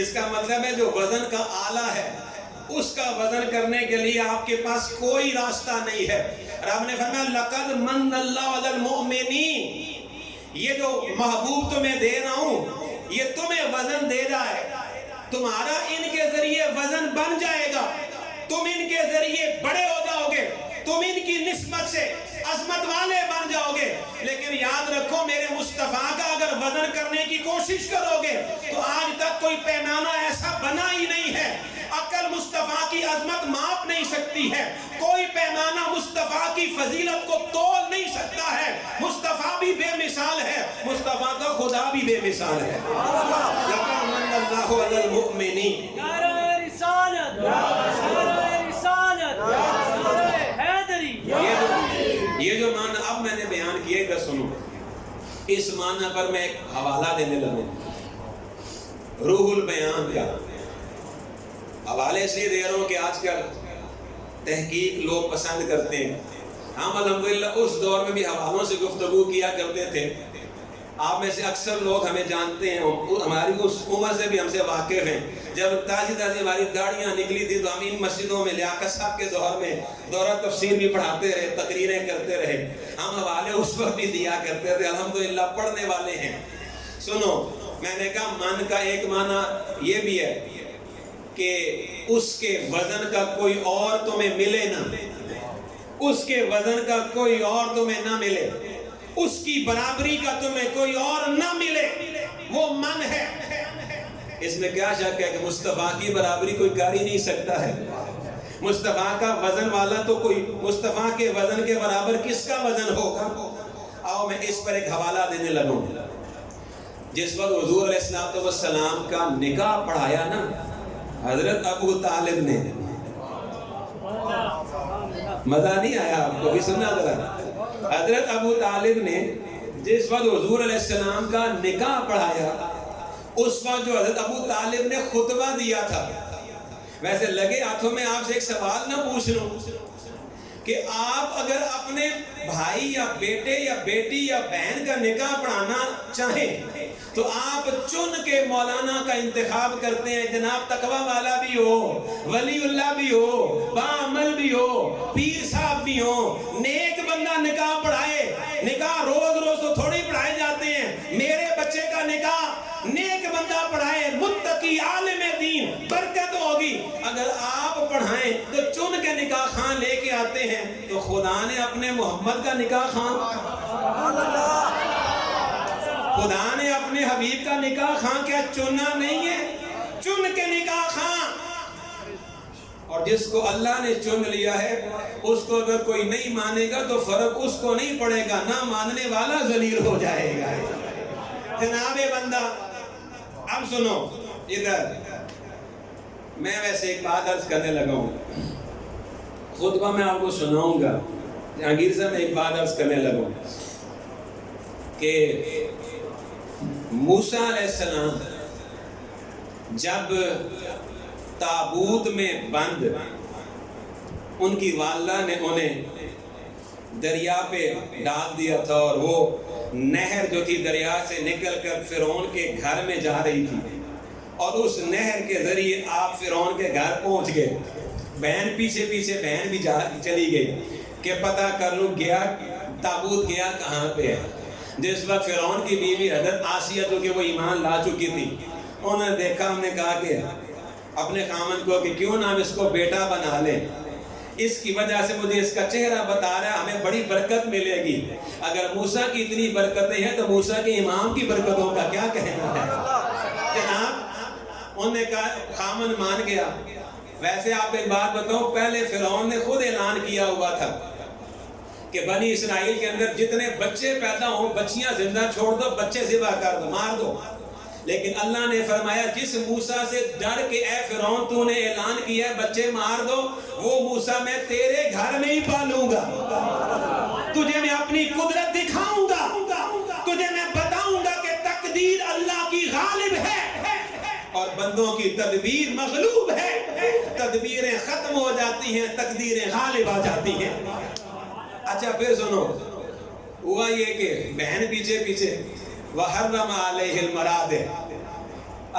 S1: اس کا مطلب ہے جو وزن کا آلہ ہے اس کا وزن کرنے کے لیے آپ کے پاس کوئی راستہ نہیں ہے۔ رب نے فرمایا لَقَدْ مَنَّ اللَّهُ عَلَى الْمُؤْمِنِينَ، یہ جو محبوب تمہیں دے رہا ہوں یہ تمہیں وزن دے رہا ہے، تمہارا ان کے ذریعے وزن بن جائے گا، تم ان کے ذریعے بڑے ہو جاؤ گے، تم ان کی نسبت سے عظمت والے بن جاؤ گے۔ لیکن یاد رکھو، میرے مصطفیٰ کا اگر وزن کرنے کی کوشش کرو گے تو آج تک کوئی پیمانہ ایسا بنا ہی نہیں ہے، عقل مصطفیٰ کی عظمت ماپ نہیں سکتی ہے، کوئی پیمانہ مصطفیٰ کی فضیلت کو تول نہیں سکتا ہے۔ مصطفیٰ بھی بے مثال ہے، مصطفیٰ کا خدا بھی بے مثال ہے۔ لَقَدْ مَنَّ اللَّهُ عَلَى الْمُؤْمِنِينَ، یہ جو معنی اب میں نے بیان کیے گا سنو، اس معنی پر میں ایک حوالہ دینے لگوں، روح البیان کا حوالے اس لیے دے رہا ہوں کہ آج کل تحقیق لوگ پسند کرتے ہیں۔ ہم الحمدللہ اس دور میں بھی حوالوں سے گفتگو کیا کرتے تھے، آپ میں سے اکثر لوگ ہمیں جانتے ہیں، ہماری اس عمر سے بھی ہم سے واقف ہیں۔ جب تازی ہماری داڑیاں نکلی تھی تو ہم ان مسجدوں میں لیاقت صاحب کے دور میں دورہ تفسیر بھی پڑھاتے رہے، تقریریں کرتے رہے، ہم حوالے اس وقت بھی دیا کرتے تھے، الحمدللہ پڑھنے والے ہیں۔ سنو، میں نے کہا من کا ایک معنی یہ بھی ہے کہ اس کے وزن کا کوئی اور تمہیں ملے نہ، اس کے وزن کا کوئی اور تمہیں نہ ملے، اس کی برابری کا تمہیں کوئی اور نہ ملے، وہ من ہے۔ اس میں کیا شک ہے کہ مصطفیٰ کی برابری کوئی کر ہی نہیں سکتا ہے، مصطفیٰ کا وزن والا تو کوئی مصطفیٰ کے وزن کے برابر کس کا وزن ہوگا؟ آؤ میں اس پر ایک حوالہ دینے لگوں. جس وقت حضور علیہ السلام کا نکاح پڑھایا نا حضرت ابو طالب نے، مزہ نہیں آیا آپ کو بھی سننا ذرا؟ حضرت ابو طالب نے جس وقت حضور علیہ السلام کا نکاح پڑھایا اس وقت جو حضرت ابو طالب نے خطبہ دیا تھا، ویسے لگے ہاتھوں میں آپ سے ایک سوال نہ پوچھ لوں کہ آپ اگر اپنے بھائی یا بیٹے یا بیٹی یا بہن کا نکاح پڑھانا چاہیں تو آپ چن کے مولانا کا انتخاب کرتے ہیں، جناب تقوی والا بھی ہو، ولی اللہ بھی ہو، باعمل بھی ہو، پیر صاحب بھی ہو، نیک بندہ نکاح پڑھائے. نکاح روز روز تو تھوڑی پڑھائے جاتے ہیں. میرے بچے کا نکاح نیک بندہ پڑھائے، متقی عالم دین، برکت ہوگی. اگر آپ پڑھائیں تو چن کے نکاح خان لے کے آتے ہیں، تو خدا نے اپنے محمد کا نکاح خان، خدا نے اپنے حبیب کا نکاح خان کیا چننا نہیں ہے؟ چن کے نکاح خان. اور جس کو اللہ نے چن لیا ہے اس کو اگر کوئی نہیں مانے گا تو فرق اس کو نہیں پڑے گا، نہ ماننے والا ذلیل ہو جائے گا. جناب بندہ اب سنو ادھر، میں ویسے ایک بات عرض کرنے لگا ہوں، خطبہ میں آپ کو سناؤں گا. جہانگیر صاحب میں ایک بات عرض کرنے لگا ہوں کہ موسیٰ علیہ السلام جب تابوت میں بند ان کی والدہ نے انہیں دریا پہ ڈال دیا تھا، اور وہ نہر جو تھی دریا سے نکل کر فرعون کے گھر میں جا رہی تھی، اور اس نہر کے ذریعے آپ فرعون کے گھر پہنچ گئے. بہن پیچھے پیچھے بہن بھی چلی گئی کہ پتہ کر لوں گیا تابوت گیا کہاں پہ ہے. جس وقت فرعون کی بیوی حضرت آسیہ جو کہ وہ ایمان لا چکی تھی، انہوں نے دیکھا، ہم نے کہا کہ اپنے خامن کو کہ کیوں نہ ہم اس کو بیٹا بنا لیں، اس کی وجہ سے مجھے اس کا چہرہ بتا رہا ہے، ہمیں بڑی برکت ملے گی. اگر موسیٰ کی اتنی برکتیں ہیں تو موسیٰ کے امام کی برکتوں کا کیا کہنا ہے؟ جناب انہوں نے کہا خامن مان گیا. ویسے آپ ایک بات بتاؤں، پہلے فرعون نے خود اعلان کیا ہوا تھا کہ بنی اسرائیل کے اندر جتنے بچے پیدا ہوں بچیاں زندہ چھوڑ دو، بچے ذبح کر دو، مار دو. لیکن اللہ نے فرمایا جس موسیٰ سے ڈر کے اے فرعون تو نے اعلان کیا ہے بچے مار دو، وہ موسیٰ میں تیرے گھر میں ہی پالوں گا، تجھے میں اپنی قدرت دکھاؤں گا، تجھے میں بتاؤں گا کہ تقدیر اللہ کی غالب ہے اور بندوں کی تدبیر مغلوب ہے. تدبیریں ختم ہو جاتی ہیں، تقدیریں غالب آ جاتی ہیں. اچھا پھر سنو، ہوا یہ کہ بہن پیچھے پیچھے وَحَرَّمَ عَلَيْهِ الْمَرَادِعَ،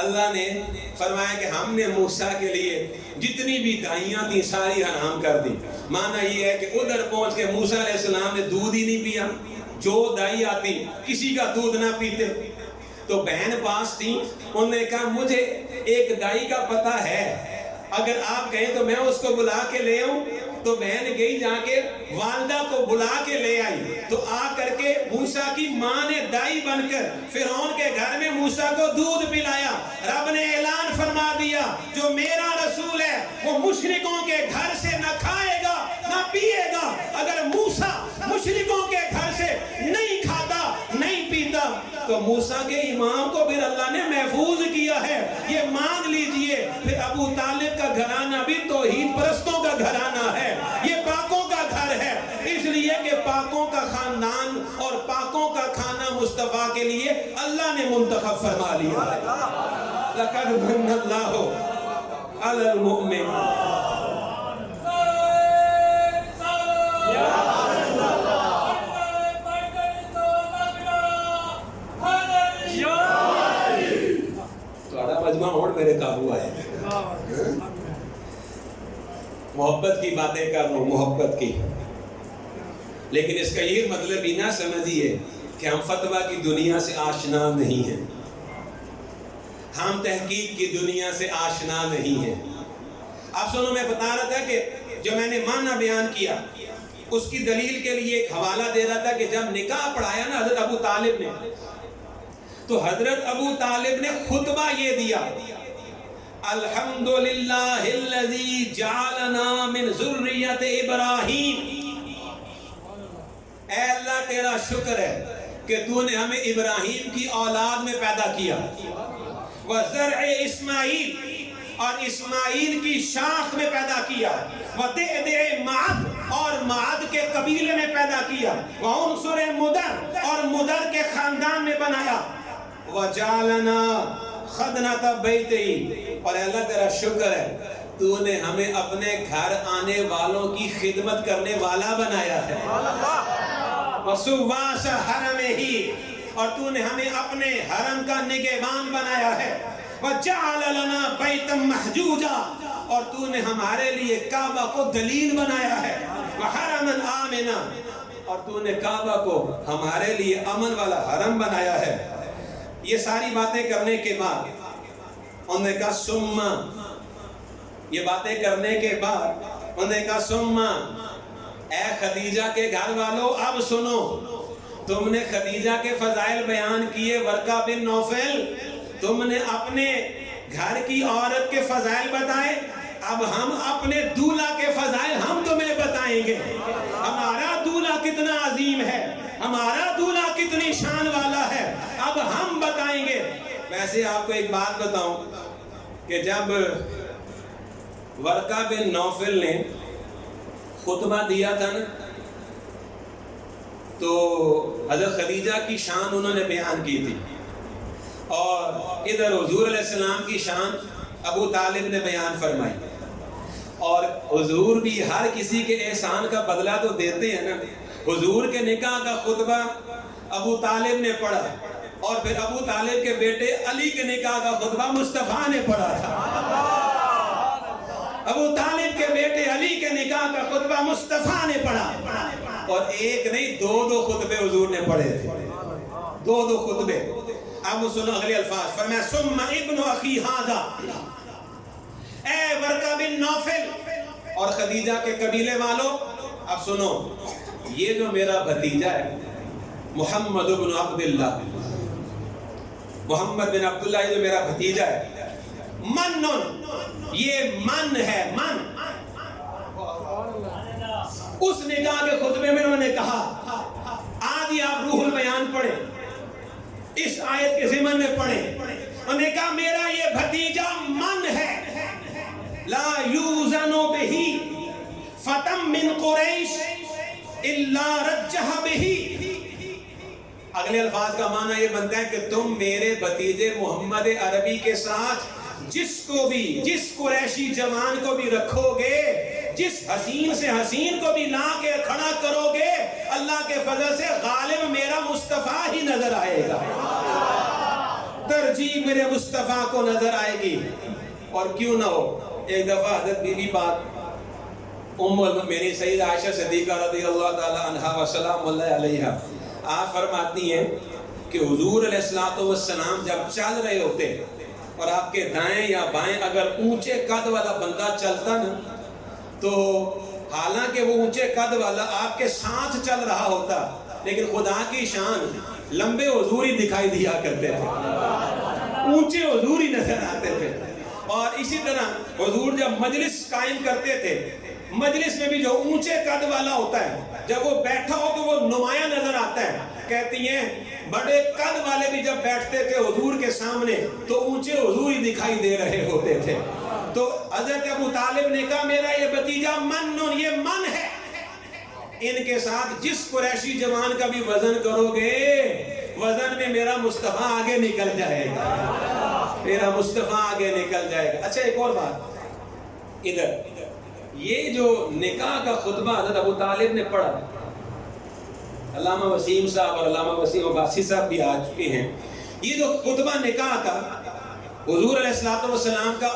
S1: اللہ نے فرمایا کہ ہم نے موسیٰ کے لیے جتنی بھی دائیاں تھیں ساری حرام کر دی. معنی یہ ہے کہ ادھر پہنچ کے موسیٰ علیہ السلام نے دودھ ہی نہیں پیا، جو دائی آتی کسی کا دودھ نہ پیتے. تو بہن پاس تھی، انہوں نے کہا مجھے ایک دائی کا پتہ ہے، اگر آپ کہیں تو میں اس کو بلا کے لے آؤں. تو بہن گئی جا کے والدہ کو بلا کے لے آئی. تو آ کر کے موسیٰ کی ماں نے دائی بن کر فرعون کے گھر میں موسیٰ کو دودھ پلایا. رب نے اعلان فرما دیا جو میرا رسول ہے وہ مشرکوں کے گھر سے نہ کھائے گا نہ پیے گا. اگر موسیٰ مشرکوں کے گھر سے نہیں کھاتا نہیں پیتا تو موسیٰ کے امام کو پھر اللہ نے محفوظ کیا ہے. یہ مان لیجئے پھر ابو طالب کا گھرانہ بھی توحید پرستوں کا گھرانہ ہے، یہ پاکوں کا گھر ہے. اس لیے کہ پاکوں کا خاندان اور پاکوں کا کھانا مصطفیٰ کے لیے اللہ نے منتخب فرما لیا ہے. لَقَدْ مَنَّ اللَّهُ عَلَى الْمُؤْمِنِينَ. مجمع ہوڑ میرے قابو آئے. محبت کی باتیں کر رہا ہوں، محبت کی، لیکن اس کا یہ مطلب ہی نہ سمجھیے کہ ہم فتویٰ کی دنیا سے آشنا نہیں ہیں، ہم تحقیق کی دنیا سے آشنا نہیں ہیں. آپ سنو، میں بتا رہا تھا کہ جو میں نے معنی بیان کیا اس کی دلیل کے لیے ایک حوالہ دے رہا تھا کہ جب نکاح پڑھایا نا حضرت ابو طالب نے، تو حضرت ابو طالب نے خطبہ یہ دیا الحمدللہ الذی جعلنا من ذریۃ ابراہیم، اے اللہ تیرا شکر ہے کہ تو نے ہمیں ابراہیم کی اولاد میں پیدا کیا، وزرع اسماعیل، اور اسماعیل کی شاخ میں پیدا کیا، وَدِعْدِعِ مَعَدْ، اور معد کے قبیلے میں پیدا کیا، وَعُنْصُرِ مُدَر، اور مدر کے خاندان میں بنایا، وَجَعَلَنَا خَدْنَةَ بَيْتِهِ، اور اللہ تیرا شکر ہے تو نے ہمیں اپنے گھر آنے والوں کی خدمت کرنے والا بنایا ہے، وَسُوَّاسَ حَرَمِهِ، اور تو نے ہمیں اپنے حرم کا نگہبان بنایا ہے، وَجَعَلَ لَنَا بَيْتًا مَحْجُوجًا، اور تو نے ہمارے لیے کعبہ کو دلیل بنایا ہے، وَحَرَمًا آمِنًا، اور تو نے کعبہ کو ہمارے لیے امن والا حرم بنایا ہے۔ یہ ساری باتیں کرنے کے بعد انہوں نے کہا سُمَّ، یہ باتیں کرنے کے بعد انہوں نے کہا سُمَّ، اے خدیجہ کے گھر والوں اب سنو، تم نے خدیجہ کے فضائل بیان کیے، ورقہ بن نوفل تم نے اپنے گھر کی عورت کے فضائل بتائے، اب ہم اپنے دولہا کے فضائل ہم تمہیں بتائیں گے، ہمارا دولہا کتنا عظیم ہے، ہمارا دولہا کتنی شان والا ہے، اب ہم بتائیں گے۔ ویسے آپ کو ایک بات بتاؤں کہ جب ورقہ بن نوفل نے خطبہ دیا تھا نا تو حضرت خدیجہ کی شان انہوں نے بیان کی تھی، اور ادھر حضور علیہ السلام کی شان ابو طالب نے بیان فرمائی، اور حضور بھی ہر کسی کے احسان کا بدلہ تو دیتے ہیں نا۔ حضور کے نکاح کا خطبہ ابو طالب نے پڑھا، اور پھر ابو طالب کے بیٹے علی کے نکاح کا خطبہ مصطفیٰ نے پڑھا تھا، ابو طالب کے بیٹے علی کے نکاح کا خطبہ مصطفیٰ نے پڑھا، اور ایک نہیں دو خطبے حضور نے پڑھے تھے، دو خطبے۔ اب سنو اگلے الفاظ، فرمایا ثم ابن اخی ھذا، اے ورقہ بن نوفل اور خدیجہ کے قبیلے والوں اب سنو، یہ جو میرا بھتیجا ہے محمد بن عبداللہ، محمد بن عبداللہ یہ جو میرا بھتیجا ہے، من، یہ من ہے، من۔ اس نکاح کے خطبے میں انہوں نے کہا آج ہی آپ روح البیان پڑھیں، اس آیت کے ضمن میں پڑھیں، انہوں نے کہا میرا یہ بھتیجا من ہے، لا یوزن بہ فتم من قریش الا رجح بہ۔ اگلے الفاظ کا معنی یہ بنتا ہے کہ تم میرے بھتیجے محمد عربی کے ساتھ جس قریشی جوان کو بھی رکھو گے، جس حسین سے حسین کو بھی لا کے کھڑا کرو گے، اللہ کے فضل سے غالب میرا مصطفیٰ ہی نظر آئے گا، ترجیح میرے مصطفیٰ کو نظر آئے گی۔ اور کیوں نہ ہو، ایک دفعہ حضرت بی بی پاک ام المؤمنین سیدہ عائشہ صدیقہ رضی اللہ تعالی عنہا وسلام اللہ علیہا آپ فرماتی ہیں کہ حضور علیہ السلام جب چل رہے ہوتے اور آپ کے دائیں یا بائیں اگر اونچے قد والا بندہ چلتا نا تو حالانکہ وہ اونچے قد والا آپ کے ساتھ چل رہا ہوتا لیکن خدا کی شان لمبے حضور ہی دکھائی دیا کرتے تھے، اونچے حضور ہی نظر آتے تھے۔ اور اسی طرح حضور جب مجلس قائم کرتے تھے، مجلس میں بھی جو اونچے قد والا ہوتا ہے جب وہ بیٹھا ہو تو وہ نمایاں نظر آتا ہے۔ کہتی ہیں بڑے قد والے بھی جب بیٹھتے تھے حضور کے سامنے تو اونچے حضور ہی دکھائی دے رہے ہوتے تھے۔ تو حضرت ابو طالب نے کہا میرا یہ بھتیجا من، یہ من ہے، ان کے ساتھ جس قریشی جوان کا بھی وزن کرو گے وزن میں میرا مصطفیٰ آگے نکل جائے گا، میرا مصطفیٰ آگے نکل جائے گا۔ اچھا ایک اور بات، ادھر یہ جو نکاح کا خطبہ حضرت ابو طالب نے پڑھا، علامہ وسیم صاحب اور علامہ وسیم عباسی صاحب بھی آ چکے ہیں، یہ جو خطبہ نکاح کا حضور علیہ السلام کا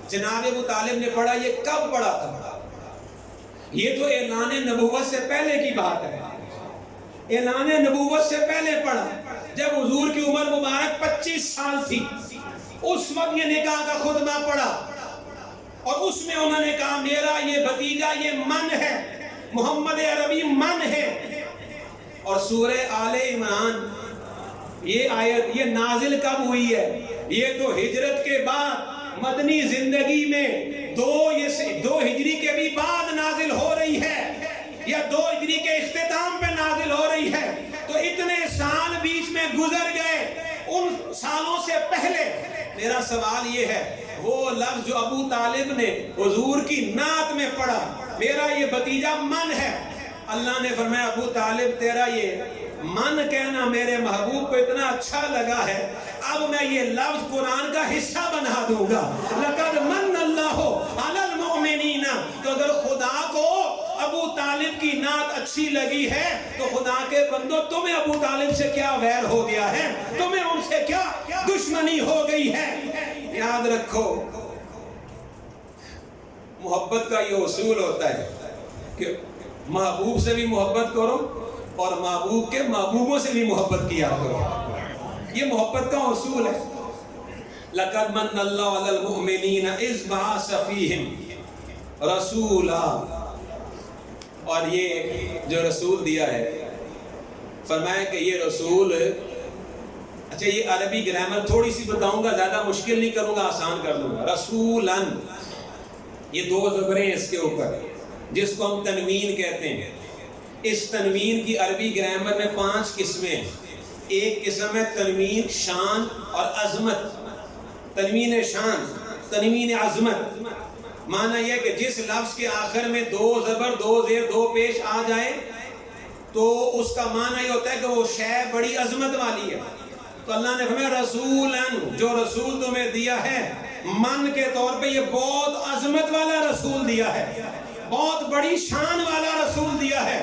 S1: جناب ابو طالب نے پڑھا، یہ کب پڑھا تھا؟ یہ تو اعلان نبوت سے پہلے کی بات ہے، اعلان نبوت سے پہلے پڑھا جب حضور کی عمر مبارک 25 سال تھی، اس وقت یہ نکاح کا خطبہ پڑھا اور اس میں انہوں نے کہا میرا یہ بھتیجا یہ من ہے، محمد عربی من ہے۔ اور سورہ آل عمران یہ آیت یہ نازل کب ہوئی ہے؟ یہ تو ہجرت کے بعد مدنی زندگی میں دو ہجری کے بھی بعد نازل ہو رہی ہے یا 2 ہجری کے اختتام پہ نازل ہو رہی ہے، تو اتنے سال بیچ میں گزر گئے، ان سالوں سے پہلے میرا سوال یہ ہے، وہ لفظ جو ابو طالب نے حضور کی نعت میں پڑھا، میرا یہ بھتیجا من ہے، اللہ نے فرمایا ابو طالب تیرا یہ من کہنا میرے محبوب کو اتنا اچھا لگا ہے، اب میں یہ لفظ قرآن کا حصہ بنا دوں گا، لَقَدْ مَنَّ اللَّهُ عَلَى الْمُؤْمِنِينَ۔ تو اگر خدا کو ابو طالب کی نعت اچھی لگی ہے تو خدا کے بندو تمہیں ابو طالب سے کیا ویر ہو گیا ہے، تمہیں ان سے کیا دشمنی ہو گئی ہے؟ یاد رکھو محبت کا یہ اصول ہوتا ہے کہ محبوب سے بھی محبت کرو اور محبوب کے محبوبوں سے بھی محبت کیا کرو، یہ محبت کا اصول ہے۔ لَقَدْ مَنَّ اللَّهُ عَلَى الْمُؤْمِنِينَ إِذْ بَعَثَ فِيهِمْ رَسُولًا، اور یہ جو رسول دیا ہے فرمایا کہ یہ رسول، اچھا یہ عربی گرامر تھوڑی سی بتاؤں گا، زیادہ مشکل نہیں کروں گا، آسان کر دوں گا۔ رسولاً یہ 2 زبریں اس کے اوپر، جس کو ہم تنوین کہتے ہیں، اس تنوین کی عربی گرامر میں 5 قسمیں ہیں۔ ایک قسم ہے تنوین شان اور عظمت، تنوین شان، تنوین عظمت، معنی یہ کہ جس لفظ کے آخر میں 2 زبر 2 زیر 2 پیش آ جائے تو اس کا معنی یہ ہوتا ہے کہ وہ شے بڑی عظمت والی ہے۔ تو اللہ نے فرمایا رسولاً، جو رسول تمہیں دیا ہے من کے طور پہ یہ بہت عظمت والا رسول دیا ہے، بہت بڑی شان والا رسول دیا ہے۔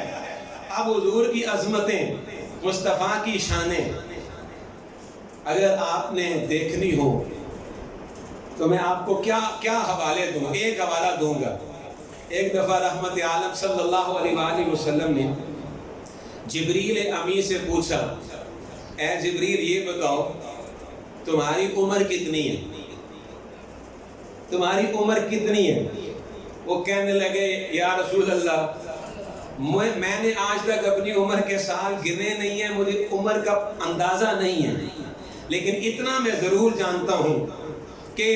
S1: اب حضور کی عظمتیں، مصطفیٰ کی شانیں اگر آپ نے دیکھنی ہو تو میں آپ کو کیا حوالے دوں؟ ایک حوالہ دوں گا۔ ایک دفعہ رحمت عالم صلی اللہ علیہ وآلہ وسلم نے جبریل امی سے پوچھا، اے جبریل یہ بتاؤ تمہاری عمر کتنی ہے؟ تمہاری عمر کتنی ہے؟ وہ کہنے لگے یا رسول اللہ میں نے آج تک اپنی عمر کے سال گنے نہیں ہیں، مجھے عمر کا اندازہ نہیں ہے، لیکن اتنا میں ضرور جانتا ہوں کہ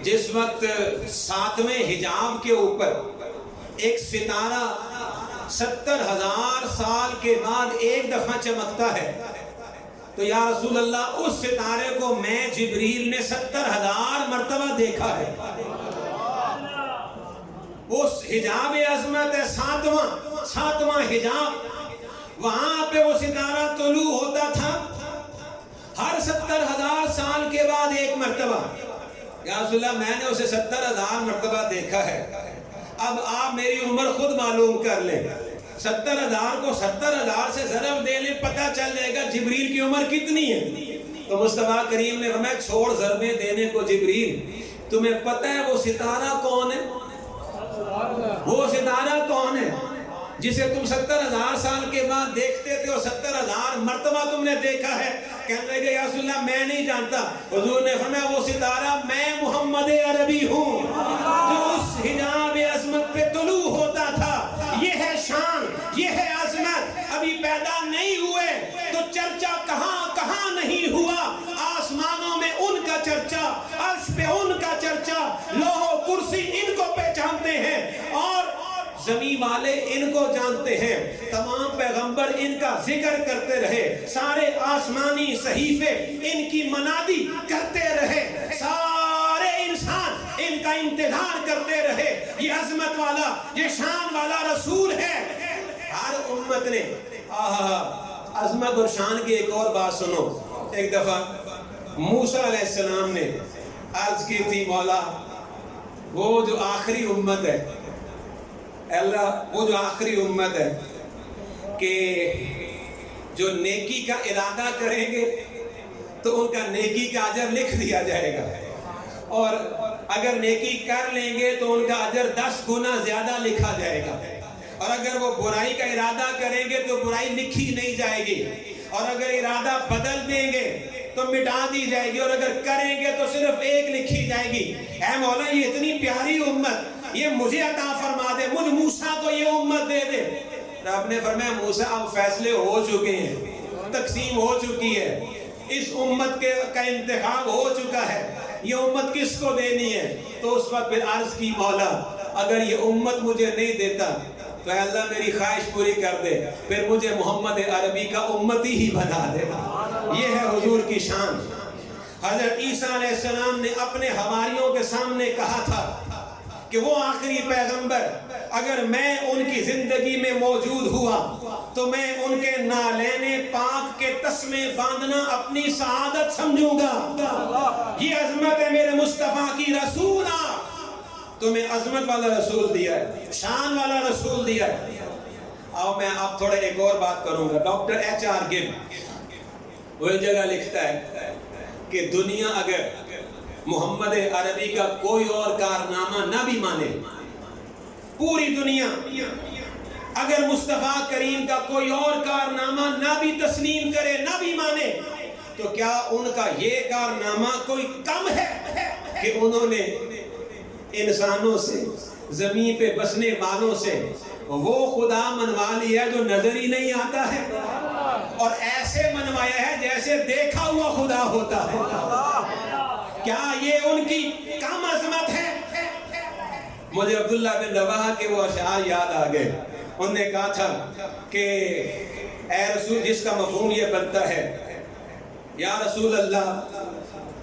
S1: جس وقت 7ویں حجاب کے اوپر ایک ستارہ 70,000 سال کے بعد ایک دفعہ چمکتا ہے، تو یا رسول اللہ اس ستارے کو میں جبریل نے 70,000 مرتبہ دیکھا ہے۔ اس حجاب عظمت ہے 7واں حجاب، وہاں پہ وہ ستارہ طلوع ہوتا تھا ہر 70,000 سال کے بعد ایک مرتبہ۔ یا رسول اللہ میں نے اسے 70,000 مرتبہ دیکھا ہے، اب آپ میری عمر خود معلوم کر لیں، 70,000 کو 70,000 سے ضرب دے لیں، پتہ چل جائے گا جبریل کی عمر کتنی ہے۔ تو مصطفیٰ کریم نے فرمایا چھوڑ ضربیں دینے کو جبریل، تمہیں پتہ ہے وہ ستارہ کون ہے؟ وہ ستارہ کون ہے جسے تم 70,000 سال کے بعد دیکھتے تھے اور 70,000 مرتبہ تم نے دیکھا ہے؟ کہنے لگے یا رسول اللہ میں نہیں جانتا۔ حضور نے فرمایا وہ ستارہ میں محمد عربی ہوں جو اس حجاب عظمت پہ طلوع ہوتا تھا۔ یہ ہے شان، یہ ہے عظمت، ابھی پیدا نہیں ہوئے تو چرچا کہاں نہیں ہوا، آسمانوں میں ان کا چرچا، عرش پہ ان کا چرچا، لوح و کرسی ان کو پہچانتے ہیں اور زمین والے ان کو جانتے ہیں، تمام پیغمبر ان کا ذکر کرتے رہے، سارے آسمانی صحیفے ان کی منادی کرتے رہے، سارے انسان ان کا انتظار کرتے رہے۔ یہ عظمت والا، یہ شان والا رسول ہے۔ ہر امت نے عظمت اور شان کی ایک اور بات سنو۔ ایک دفعہ موسیٰ علیہ السلام نے عرض کی تھی مولا وہ جو آخری امت ہے، اللہ وہ جو آخری امت ہے کہ جو نیکی کا ارادہ کریں گے تو ان کا نیکی کا اجر لکھ دیا جائے گا، اور اگر نیکی کر لیں گے تو ان کا اجر 10 گنا زیادہ لکھا جائے گا، اور اگر وہ برائی کا ارادہ کریں گے تو برائی لکھی نہیں جائے گی، اور اگر ارادہ بدل دیں گے تو مٹا دی جائے گی، اور اگر کریں گے تو صرف 1 لکھی جائے گی۔ اے مولا یہ اتنی پیاری امت، یہ مجھے عطا فرما دے، مجھ موسیٰ کو یہ امت دے دے۔ رب نے فرمایا موسیٰ اب فیصلے ہو چکے ہیں، تقسیم ہو چکی ہے، اس امت کا انتخاب ہو چکا ہے، یہ امت کس کو دینی ہے؟ تو اس وقت پھر عرض کی مولا اگر یہ امت مجھے نہیں دیتا تو اے اللہ میری خواہش پوری کر دے، پھر مجھے محمد عربی کا امتی ہی بنا دے۔ یہ ہے حضور کی شان۔ حضرت عیسیٰ علیہ السلام نے اپنے حواریوں کے سامنے کہا تھا کہ وہ آخری پیغمبر، اگر میں ان کی زندگی میں موجود ہوا تو میں ان کے نالین پاک کے تسمے باندھنا اپنی سعادت سمجھوں گا۔ یہ عظمت ہے میرے مصطفیٰ کی۔ رسول تمہیں عظمت والا رسول دیا ہے، شان والا رسول دیا ہے۔ آؤ میں اب تھوڑا ایک اور بات کروں گا۔ ڈاکٹر ایچ.آر. گب وہ جگہ لکھتا ہے کہ دنیا اگر محمد عربی کا کوئی اور کارنامہ نہ بھی مانے، پوری دنیا اگر مصطفیٰ کریم کا کوئی اور کارنامہ نہ بھی تسلیم کرے، نہ بھی مانے، تو کیا ان کا یہ کارنامہ کوئی کم ہے کہ انہوں نے انسانوں سے، زمین پہ بسنے والوں سے وہ خدا منوا لیا جو نظر ہی نہیں آتا ہے، اور ایسے منوایا ہے جیسے دیکھا ہوا خدا ہوتا ہے۔ کیا یہ ان کی کم عظمت ہے؟ مجھے عبداللہ بن رواحہ کے وہ اشعار یاد آ گئے۔ انہوں نے کہا تھا کہ اے رسول، جس کا مفہوم یہ بنتا ہے، یا رسول اللہ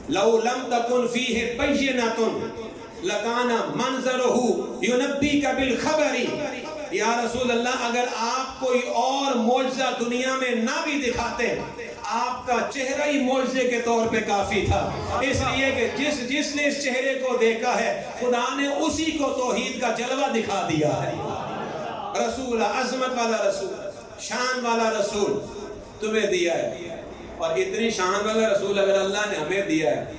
S1: لو لم تکن فیہ بینۃ لکان منظرہ ینبیک بالخبر۔ یا رسول اللہ اگر آپ کوئی اور معجزہ دنیا میں نہ بھی دکھاتے، آپ کا چہرہ ہی معجزے کے طور پہ کافی تھا، اس لیے کہ جس نے اس چہرے کو دیکھا ہے خدا نے اسی کو توحید کا جلوہ دکھا دیا ہے۔ رسول، عظمت والا رسول، شان والا رسول تمہیں دیا ہے، اور اتنی شان والا رسول اگر اللہ نے ہمیں دیا ہے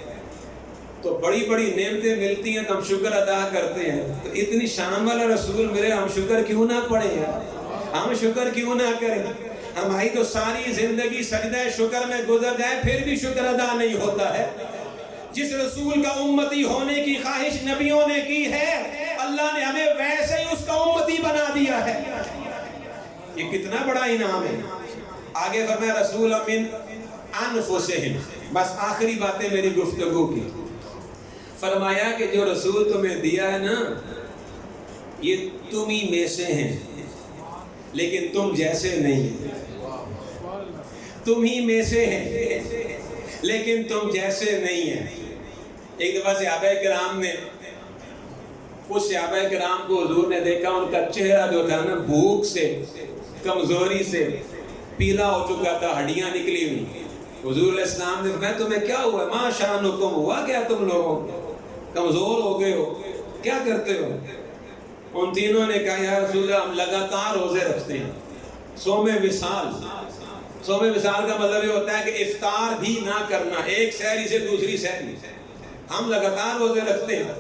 S1: تو بڑی بڑی نعمتیں ملتی ہیں تو ہم شکر ادا کرتے ہیں۔ تو اتنی شان والا رسول ملے، ہم شکر کیوں نہ پڑھیں؟ ہم شکر کیوں نہ کریں؟ ہماری تو ساری زندگی سجدہ شکر میں گزر جائے پھر بھی شکر ادا نہیں ہوتا ہے۔ جس رسول کا امتی ہونے کی خواہش نبیوں نے کی ہے، اللہ نے ہمیں ویسے ہی اس کا امتی بنا دیا ہے۔ یہ کتنا بڑا انعام ہے۔ آگے فرمایا رسول من انفسہم، بس آخری باتیں میری گفتگو کی۔ فرمایا کہ جو رسول تمہیں دیا ہے نا، یہ تم ہی میں سے ہیں، لیکن تم جیسے نہیں ہیں۔ تم ہی میں سے ہیں لیکن تم جیسے نہیں ہیں۔ ایک دفعہ صحابہ کرام نے، کچھ صحابہ کرام کو حضور نے دیکھا، ان کا چہرہ جو تھا نا بھوک سے، کمزوری سے پیلا ہو چکا تھا، ہڈیاں نکلی ہوئی۔ حضور علیہ السلام نے فرمایا تمہیں کیا ہوا؟ ما شانکم، ہوا کیا تم لوگوں؟ کمزور ہو گئے ہو، کیا کرتے ہو؟ ان تینوں نے کہا یا رسول اللہ ہم لگاتار روزے رکھتے ہیں، صوم وصال۔ صوم وصال کا مطلب یہ ہوتا ہے کہ افطار بھی نہ کرنا، ایک سحری سے دوسری سحری، ہم لگاتار روزے رکھتے ہیں۔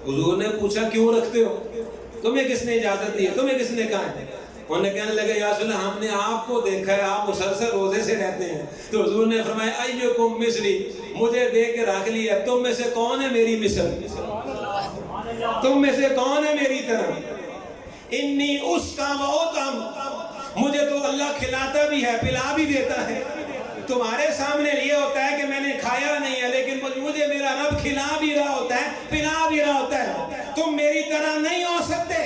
S1: حضور نے پوچھا کیوں رکھتے ہو؟ تمہیں کس نے اجازت دی ہے؟ تمہیں کس نے کہا ہے؟ انہوں نے کہنے لگے یا رسول اللہ ہم نے آپ کو دیکھا ہے آپ مسلسل روزے سے رہتے ہیں۔ تو حضور نے فرمایا ایکم مثلی، مجھے دے کے رکھ لیا، تم میں سے کون ہے میری مثل؟ تم میں سے کون ہے میری طرح؟ انی اسقی و اطعم، مجھے تو اللہ کھلاتا بھی ہے، پلا بھی دیتا ہے۔ تمہارے سامنے یہ ہوتا ہے کہ میں نے کھایا نہیں ہے، لیکن مجھے میرا رب کھلا بھی رہا ہوتا ہے، پلا بھی رہا ہوتا ہے۔ تم میری طرح نہیں ہو سکتے،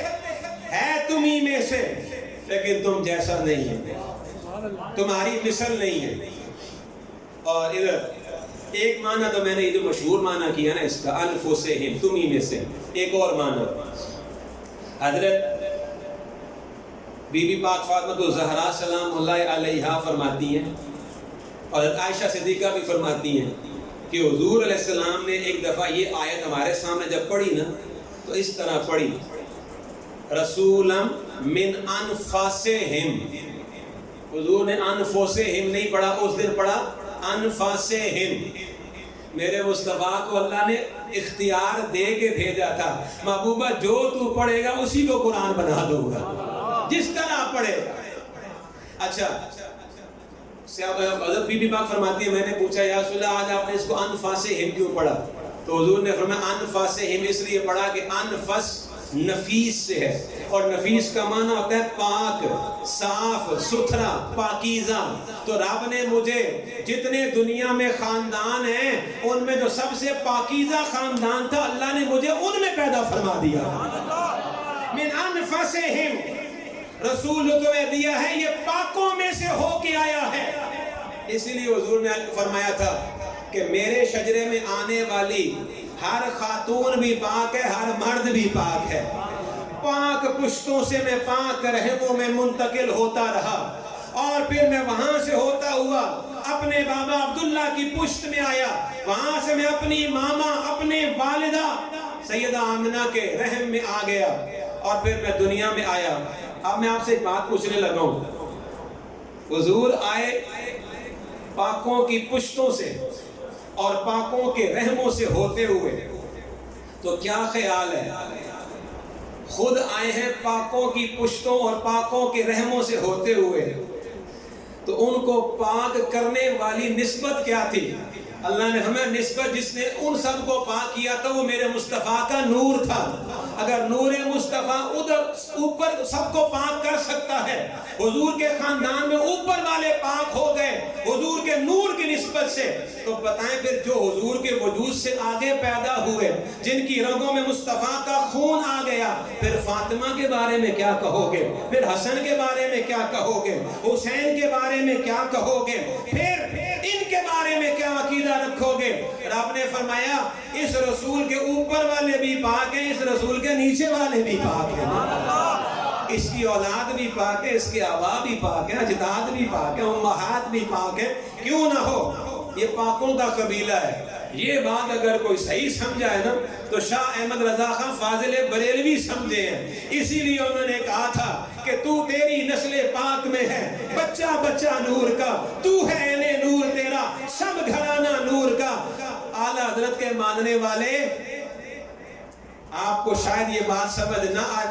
S1: ہے تم ہی میں سے، لیکن تم جیسا نہیں ہے، تمہاری مثل نہیں ہے۔ اور ادھر ایک معنی تو میں نے یہ جو مشہور معنی کیا نا اس کا، انفسہم، تم ہی میں سے۔ ایک اور معنی حضرت بی بی پاک فاطمہ الزہرا سلام اللہ علیہا فرماتی ہیں، اور عائشہ صدیقہ بھی فرماتی ہیں کہ حضور علیہ السلام نے ایک دفعہ یہ آیت ہمارے سامنے جب پڑھی نا تو اس طرح پڑھی، رسولا من انفسہم۔ حضور نے انفسہم نہیں پڑھا، اس دن پڑھا انفسہم۔ میرے مصطفیٰ کو اللہ نے اختیار دے کے بھیجا تھا، محبوبہ جو تو پڑھے گا اسی کو قرآن بنا دوں گا، جس طرح پڑھے گا۔ اچھا، حضرت بی بی پاک فرماتی ہے میں نے پوچھا یا رسول اللہ آج آپ نے اس کو انفسہم کیوں پڑھا؟ تو حضور نے فرمایا انفسہم اس لیے پڑھا کہ انفس نفیس سے ہے، اور نفیس کا معنی ہوتا ہے پاک، صاف ستھرا، پاکیزہ۔ تو رب نے مجھے جتنے دنیا میں خاندان ہیں ان میں جو سب سے پاکیزہ خاندان تھا اللہ نے مجھے ان میں پیدا فرما دیا۔ من انفسہم، رسول جو تمہیں دیا ہے یہ پاکوں میں سے ہو کے آیا ہے۔ اسی لیے حضور نے فرمایا تھا کہ میرے شجرے میں آنے والی ہر خاتون بھی پاک ہے، ہر مرد بھی پاک ہے۔ پاک پشتوں سے میں پاک رحموں میں منتقل ہوتا رہا، اور پھر میں وہاں سے ہوتا ہوا اپنے بابا عبداللہ کی پشت میں آیا، وہاں سے میں اپنی ماما اپنے والدہ سیدہ آمنہ کے رحم میں آ گیا، اور پھر میں دنیا میں آیا۔ اب میں آپ سے ایک بات پوچھنے لگا ہوں، حضور آئے پاکوں کی پشتوں سے اور پاکوں کے رحموں سے ہوتے ہوئے، تو کیا خیال ہے خود آئے ہیں پاکوں کی پشتوں اور پاکوں کے رحموں سے ہوتے ہوئے، تو ان کو پاک کرنے والی نسبت کیا تھی؟ اللہ نے ہمیں نسبت جس نے ان سب کو پاک کیا تھا وہ میرے مصطفیٰ کا نور تھا۔ اگر نور مصطفیٰ ادھر اوپر سب کو پاک کر سکتا ہے، حضور کے خاندان میں اوپر والے پاک ہو گئے حضور کے نور کی نسبت سے، تو بتائیں پھر جو حضور کے وجود سے آگے پیدا ہوئے، جن کی رگوں میں مصطفیٰ کا خون آ گیا، پھر فاطمہ کے بارے میں کیا کہو گے؟ پھر حسن کے بارے میں کیا کہو گے؟ حسین کے بارے میں کیا کہو گے؟ پھر ان کے بارے میں کیا عقیدہ رکھو گے؟ رب نے فرمایا اس رسول کے اوپر والے بھی پاک ہیں، اس رسول کے نیچے والے بھی پاک ہیں، اس کی اولاد بھی پاک ہے، اس کے آبا بھی پاک ہیں، اجداد بھی پاک ہیں، امہات بھی پاک ہیں۔ کیوں نہ ہو، یہ پاکوں کا قبیلہ ہے۔ یہ بات اگر کوئی صحیح سمجھا ہے نا تو شاہ احمد رضا خان فاضل بریلوی سمجھے ہیں، اسی لیے انہوں نے کہا تھا کہ تو تیری نسل پاک میں ہے، بچہ بچہ نور کا، تو ہے عین نور تیرا، سب گھرانہ نور کا۔ اعلیٰ حضرت کے ماننے والے، آپ کو شاید یہ بات سمجھ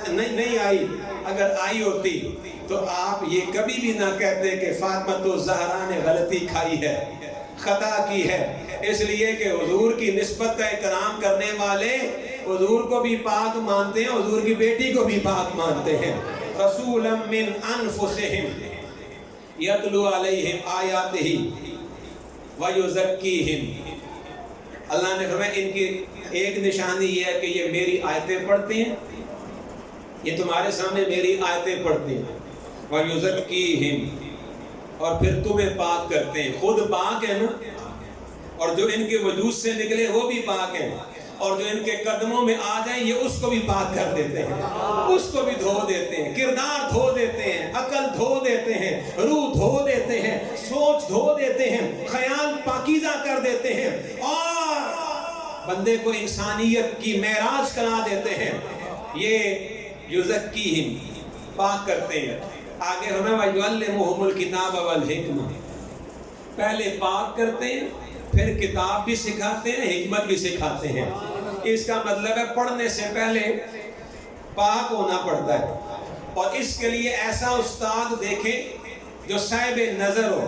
S1: نہیں آئی، اگر آئی ہوتی تو آپ یہ کبھی بھی نہ کہتے کہ فاطمہ الزہرا نے غلطی کھائی ہے، خطا کی ہے، اس لیے کہ حضور کی نسبت کا اکرام کرنے والے حضور کو بھی پاک مانتے ہیں، حضور کی بیٹی کو بھی پاک مانتے ہیں۔ رسولا من انفسہم یتلو علیہم آیاتہ ویزکیہم، اللہ نے فرمایا ان کی ایک نشانی یہ ہے کہ یہ میری آیتیں پڑھتے ہیں، یہ تمہارے سامنے میری آیتیں پڑھتے ہیں، ویزکیہم، اور پھر تمہیں پاک کرتے ہیں۔ خود پاک ہے نا، اور جو ان کے وجود سے نکلے وہ بھی پاک ہیں، اور جو ان کے قدموں میں آ جائیں یہ اس کو بھی پاک کر دیتے ہیں، اس کو بھی دھو دیتے ہیں، کردار دھو دیتے ہیں، عقل دھو دیتے ہیں، روح دھو دیتے ہیں، سوچ دھو دیتے ہیں، خیال پاکیزہ کر دیتے ہیں، اور بندے کو انسانیت کی معراج کرا دیتے ہیں۔ یہ یزکیہم، پاک کرتے ہیں۔ آگے ہمیں وَيُعَلِّمُهُمُ الْكِتَابَ وَالْحِکْمَةَ، پہلے پاک کرتے ہیں، پھر کتاب بھی سکھاتے ہیں، حکمت بھی سکھاتے ہیں۔ اس کا مطلب ہے پڑھنے سے پہلے پاک ہونا پڑتا ہے، اور اس کے لیے ایسا استاد دیکھیں جو صاحب نظر ہو۔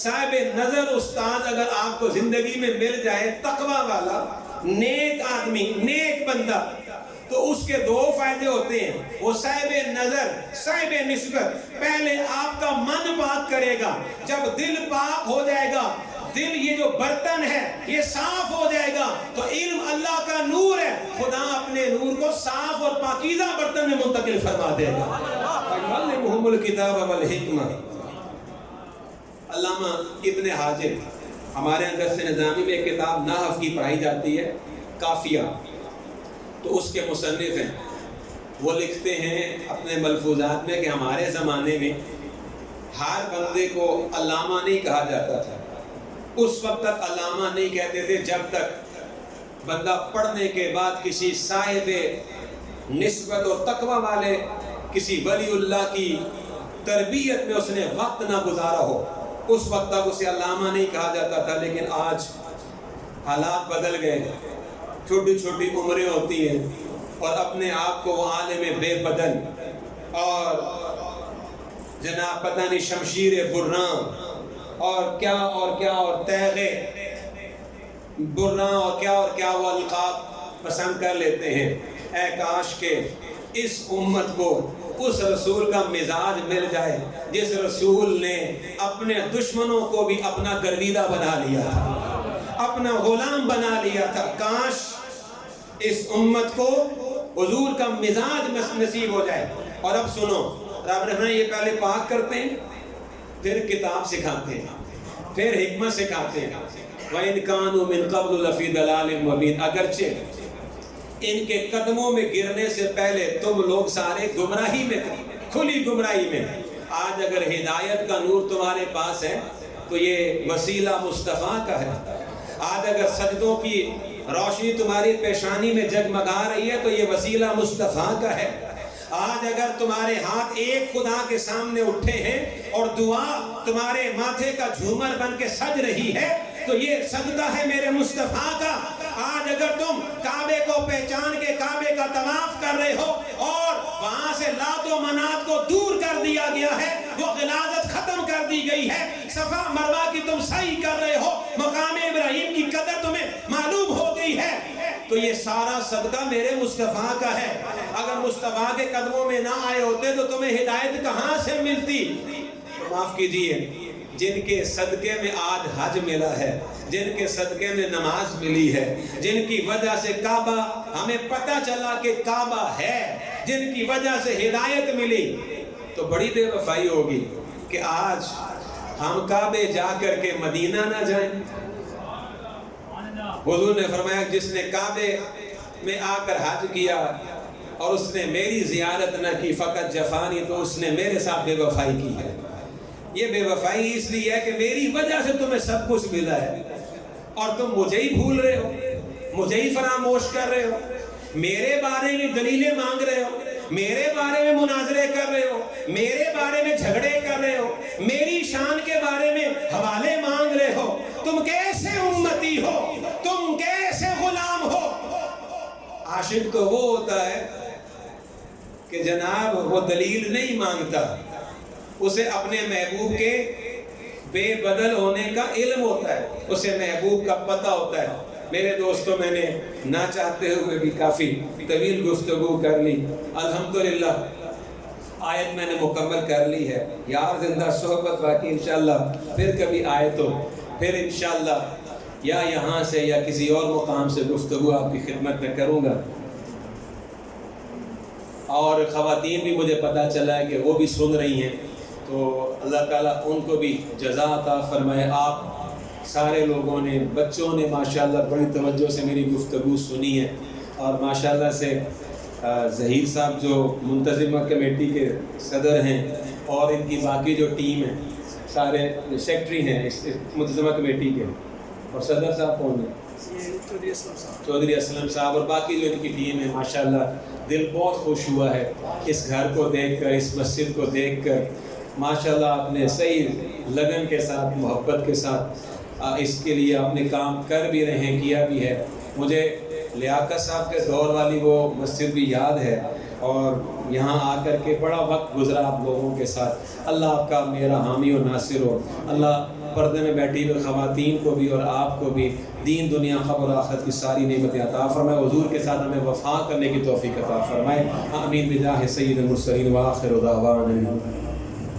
S1: صاحب نظر استاد اگر آپ کو زندگی میں مل جائے، تقوی والا، نیک آدمی، نیک بندہ، تو اس کے دو فائدے ہوتے ہیں۔ وہ صاحب نظر، صاحب نسبت، پہلے آپ کا من پاک کرے گا، جب دل پاک ہو جائے گا، دل یہ جو برتن ہے یہ صاف ہو جائے گا، تو علم اللہ کا نور ہے، خدا اپنے نور کو صاف اور پاکیزہ برتن میں منتقل فرما دے گا۔ وَيُعَلِّمُهُمُ الْكِتَابَ وَالْحِکْمَةَ۔ علامہ ابن حاجر، ہمارے اندر سے نظامی میں ایک کتاب نحو کی پڑھائی جاتی ہے، کافیہ، تو اس کے مصنف ہیں، وہ لکھتے ہیں اپنے ملفوظات میں کہ ہمارے زمانے میں ہر بندے کو علامہ نہیں کہا جاتا تھا۔ اس وقت تک علامہ نہیں کہتے تھے جب تک بندہ پڑھنے کے بعد کسی صاحب نسبت اور تقوی والے کسی ولی اللہ کی تربیت میں اس نے وقت نہ گزارا ہو، اس وقت تک اسے علامہ نہیں کہا جاتا تھا۔ لیکن آج حالات بدل گئے، چھوٹی چھوٹی عمریں ہوتی ہیں، اور اپنے آپ کو عالم بے بدل اور جناب پتہ نہیں شمشیر برہاں اور کیا اور تیغے برا اور کیا وہ القاب پسند کر لیتے ہیں۔ اے کاش کہ اس امت کو اس رسول کا مزاج مل جائے جس رسول نے اپنے دشمنوں کو بھی اپنا گرویدہ بنا لیا تھا، اپنا غلام بنا لیا تھا۔ کاش اس امت کو حضور کا مزاج نصیب ہو جائے۔ اور اب سنو، رب نے فرمایا یہ پہلے پاک کرتے ہیں، پھر کتاب سکھاتے ہیں، پھر حکمت سکھاتے ہیں۔ وَإِنْ كَانُوا مِنْ قَبْلُ لَفِي ضَلَالٍ مُبِينٍ، اگرچہ ان کے قدموں میں گرنے سے پہلے تم لوگ سارے گمراہی میں تھے، کھلی گمراہی میں۔ آج اگر ہدایت کا نور تمہارے پاس ہے تو یہ وسیلہ مصطفیٰ کا ہے۔ آج اگر سجدوں کی روشنی تمہاری پیشانی میں جگمگا رہی ہے تو یہ وسیلہ مصطفیٰ کا ہے۔ آج اگر تمہارے ہاتھ ایک خدا کے سامنے اٹھے ہیں اور دعا تمہارے ماتھے کا جھومر بن کے سج رہی ہے تو یہ سجدہ ہے میرے مصطفیٰ کا۔ آج اگر تم کعبے کو پہچان کے کعبے کا طواف کر رہے ہو اور وہاں سے لات و منات کو دور کر دیا گیا ہے، وہ غلاظت ختم کر دی گئی ہے، صفا مروہ کی تم سعی کر رہے ہو، مقام ابراہیم کی قدر تمہیں معلوم ہو گئی ہے، تو یہ سارا صدقہ میرے مصطفیٰ کا ہے۔ اگر مصطفیٰ کے قدموں میں نہ آئے ہوتے تو تمہیں ہدایت کہاں سے ملتی؟ معاف کیجئے، جن کے صدقے میں آج حج ملا ہے، جن کے صدقے میں نماز ملی ہے، جن کی وجہ سے کعبہ ہمیں پتہ چلا کہ کعبہ ہے، جن کی وجہ سے ہدایت ملی، تو بڑی بے وفائی ہوگی کہ آج ہم کعبے جا کر کے مدینہ نہ جائیں۔ حضور نے فرمایا جس نے کعبے میں آ کر حج کیا اور اس نے میری زیارت نہ کی فقط جفانی، تو اس نے میرے ساتھ بے وفائی کی ہے۔ یہ بے وفائی اس لیے ہے کہ میری وجہ سے تمہیں سب کچھ ملا ہے اور تم مجھے ہی بھول رہے ہو، مجھے ہی فراموش کر رہے ہو، میرے بارے میں دلیلیں مانگ رہے ہو، میرے بارے میں مناظرے کر رہے ہو، میرے بارے میں جھگڑے کر رہے ہو، میری شان کے بارے میں حوالے مانگ رہے ہو۔ تم کیسے امتی ہو، تم کیسے غلام ہو؟ عاشق تو وہ ہوتا ہے کہ جناب وہ دلیل نہیں مانگتا، اسے اپنے محبوب کے بے بدل ہونے کا علم ہوتا ہے، اسے محبوب کا پتہ ہوتا ہے۔ میرے دوستوں، میں نے نہ چاہتے ہوئے بھی کافی طویل گفتگو کر لی، الحمدللہ آیت میں نے مکمل کر لی ہے۔ یار زندہ صحبت باقی، انشاءاللہ پھر کبھی آئے تو پھر انشاءاللہ یا یہاں سے یا کسی اور مقام سے گفتگو آپ کی خدمت میں کروں گا۔ اور خواتین بھی مجھے پتہ چلا ہے کہ وہ بھی سن رہی ہیں، تو اللہ تعالیٰ ان کو بھی جزا عطا فرمائے۔ آپ سارے لوگوں نے، بچوں نے ماشاءاللہ بڑی توجہ سے میری گفتگو سنی ہے، اور ماشاءاللہ سے ظہیر صاحب جو منتظمہ کمیٹی کے صدر ہیں اور ان کی باقی جو ٹیم ہے، سارے سیکٹری ہیں اس منتظمہ کمیٹی کے، اور صدر صاحب کون ہیں؟ چودھری اسلم صاحب، اور باقی جو ان کی ٹیم ہے، ماشاءاللہ دل بہت خوش ہوا ہے اس گھر کو دیکھ کر، اس مسجد کو دیکھ کر۔ ماشاءاللہ آپ نے صحیح لگن کے ساتھ، محبت کے ساتھ اس کے لیے آپ نے کام کر بھی رہے ہیں، کیا بھی ہے۔ مجھے لیاقت صاحب کے دور والی وہ مسجد بھی یاد ہے، اور یہاں آ کر کے بڑا وقت گزرا آپ لوگوں کے ساتھ۔ اللہ آپ کا میرا حامی و ناصر ہو۔ اللہ پردے میں بیٹھی ہوئی خواتین کو بھی اور آپ کو بھی دین دنیا خبر آخرت کی ساری نعمتیں عطا فرمائے، حضور کے ساتھ ہمیں وفا کرنے کی توفیق عطا فرمائے۔ آمین بجاہ سید المرسلین وآخر دعوانا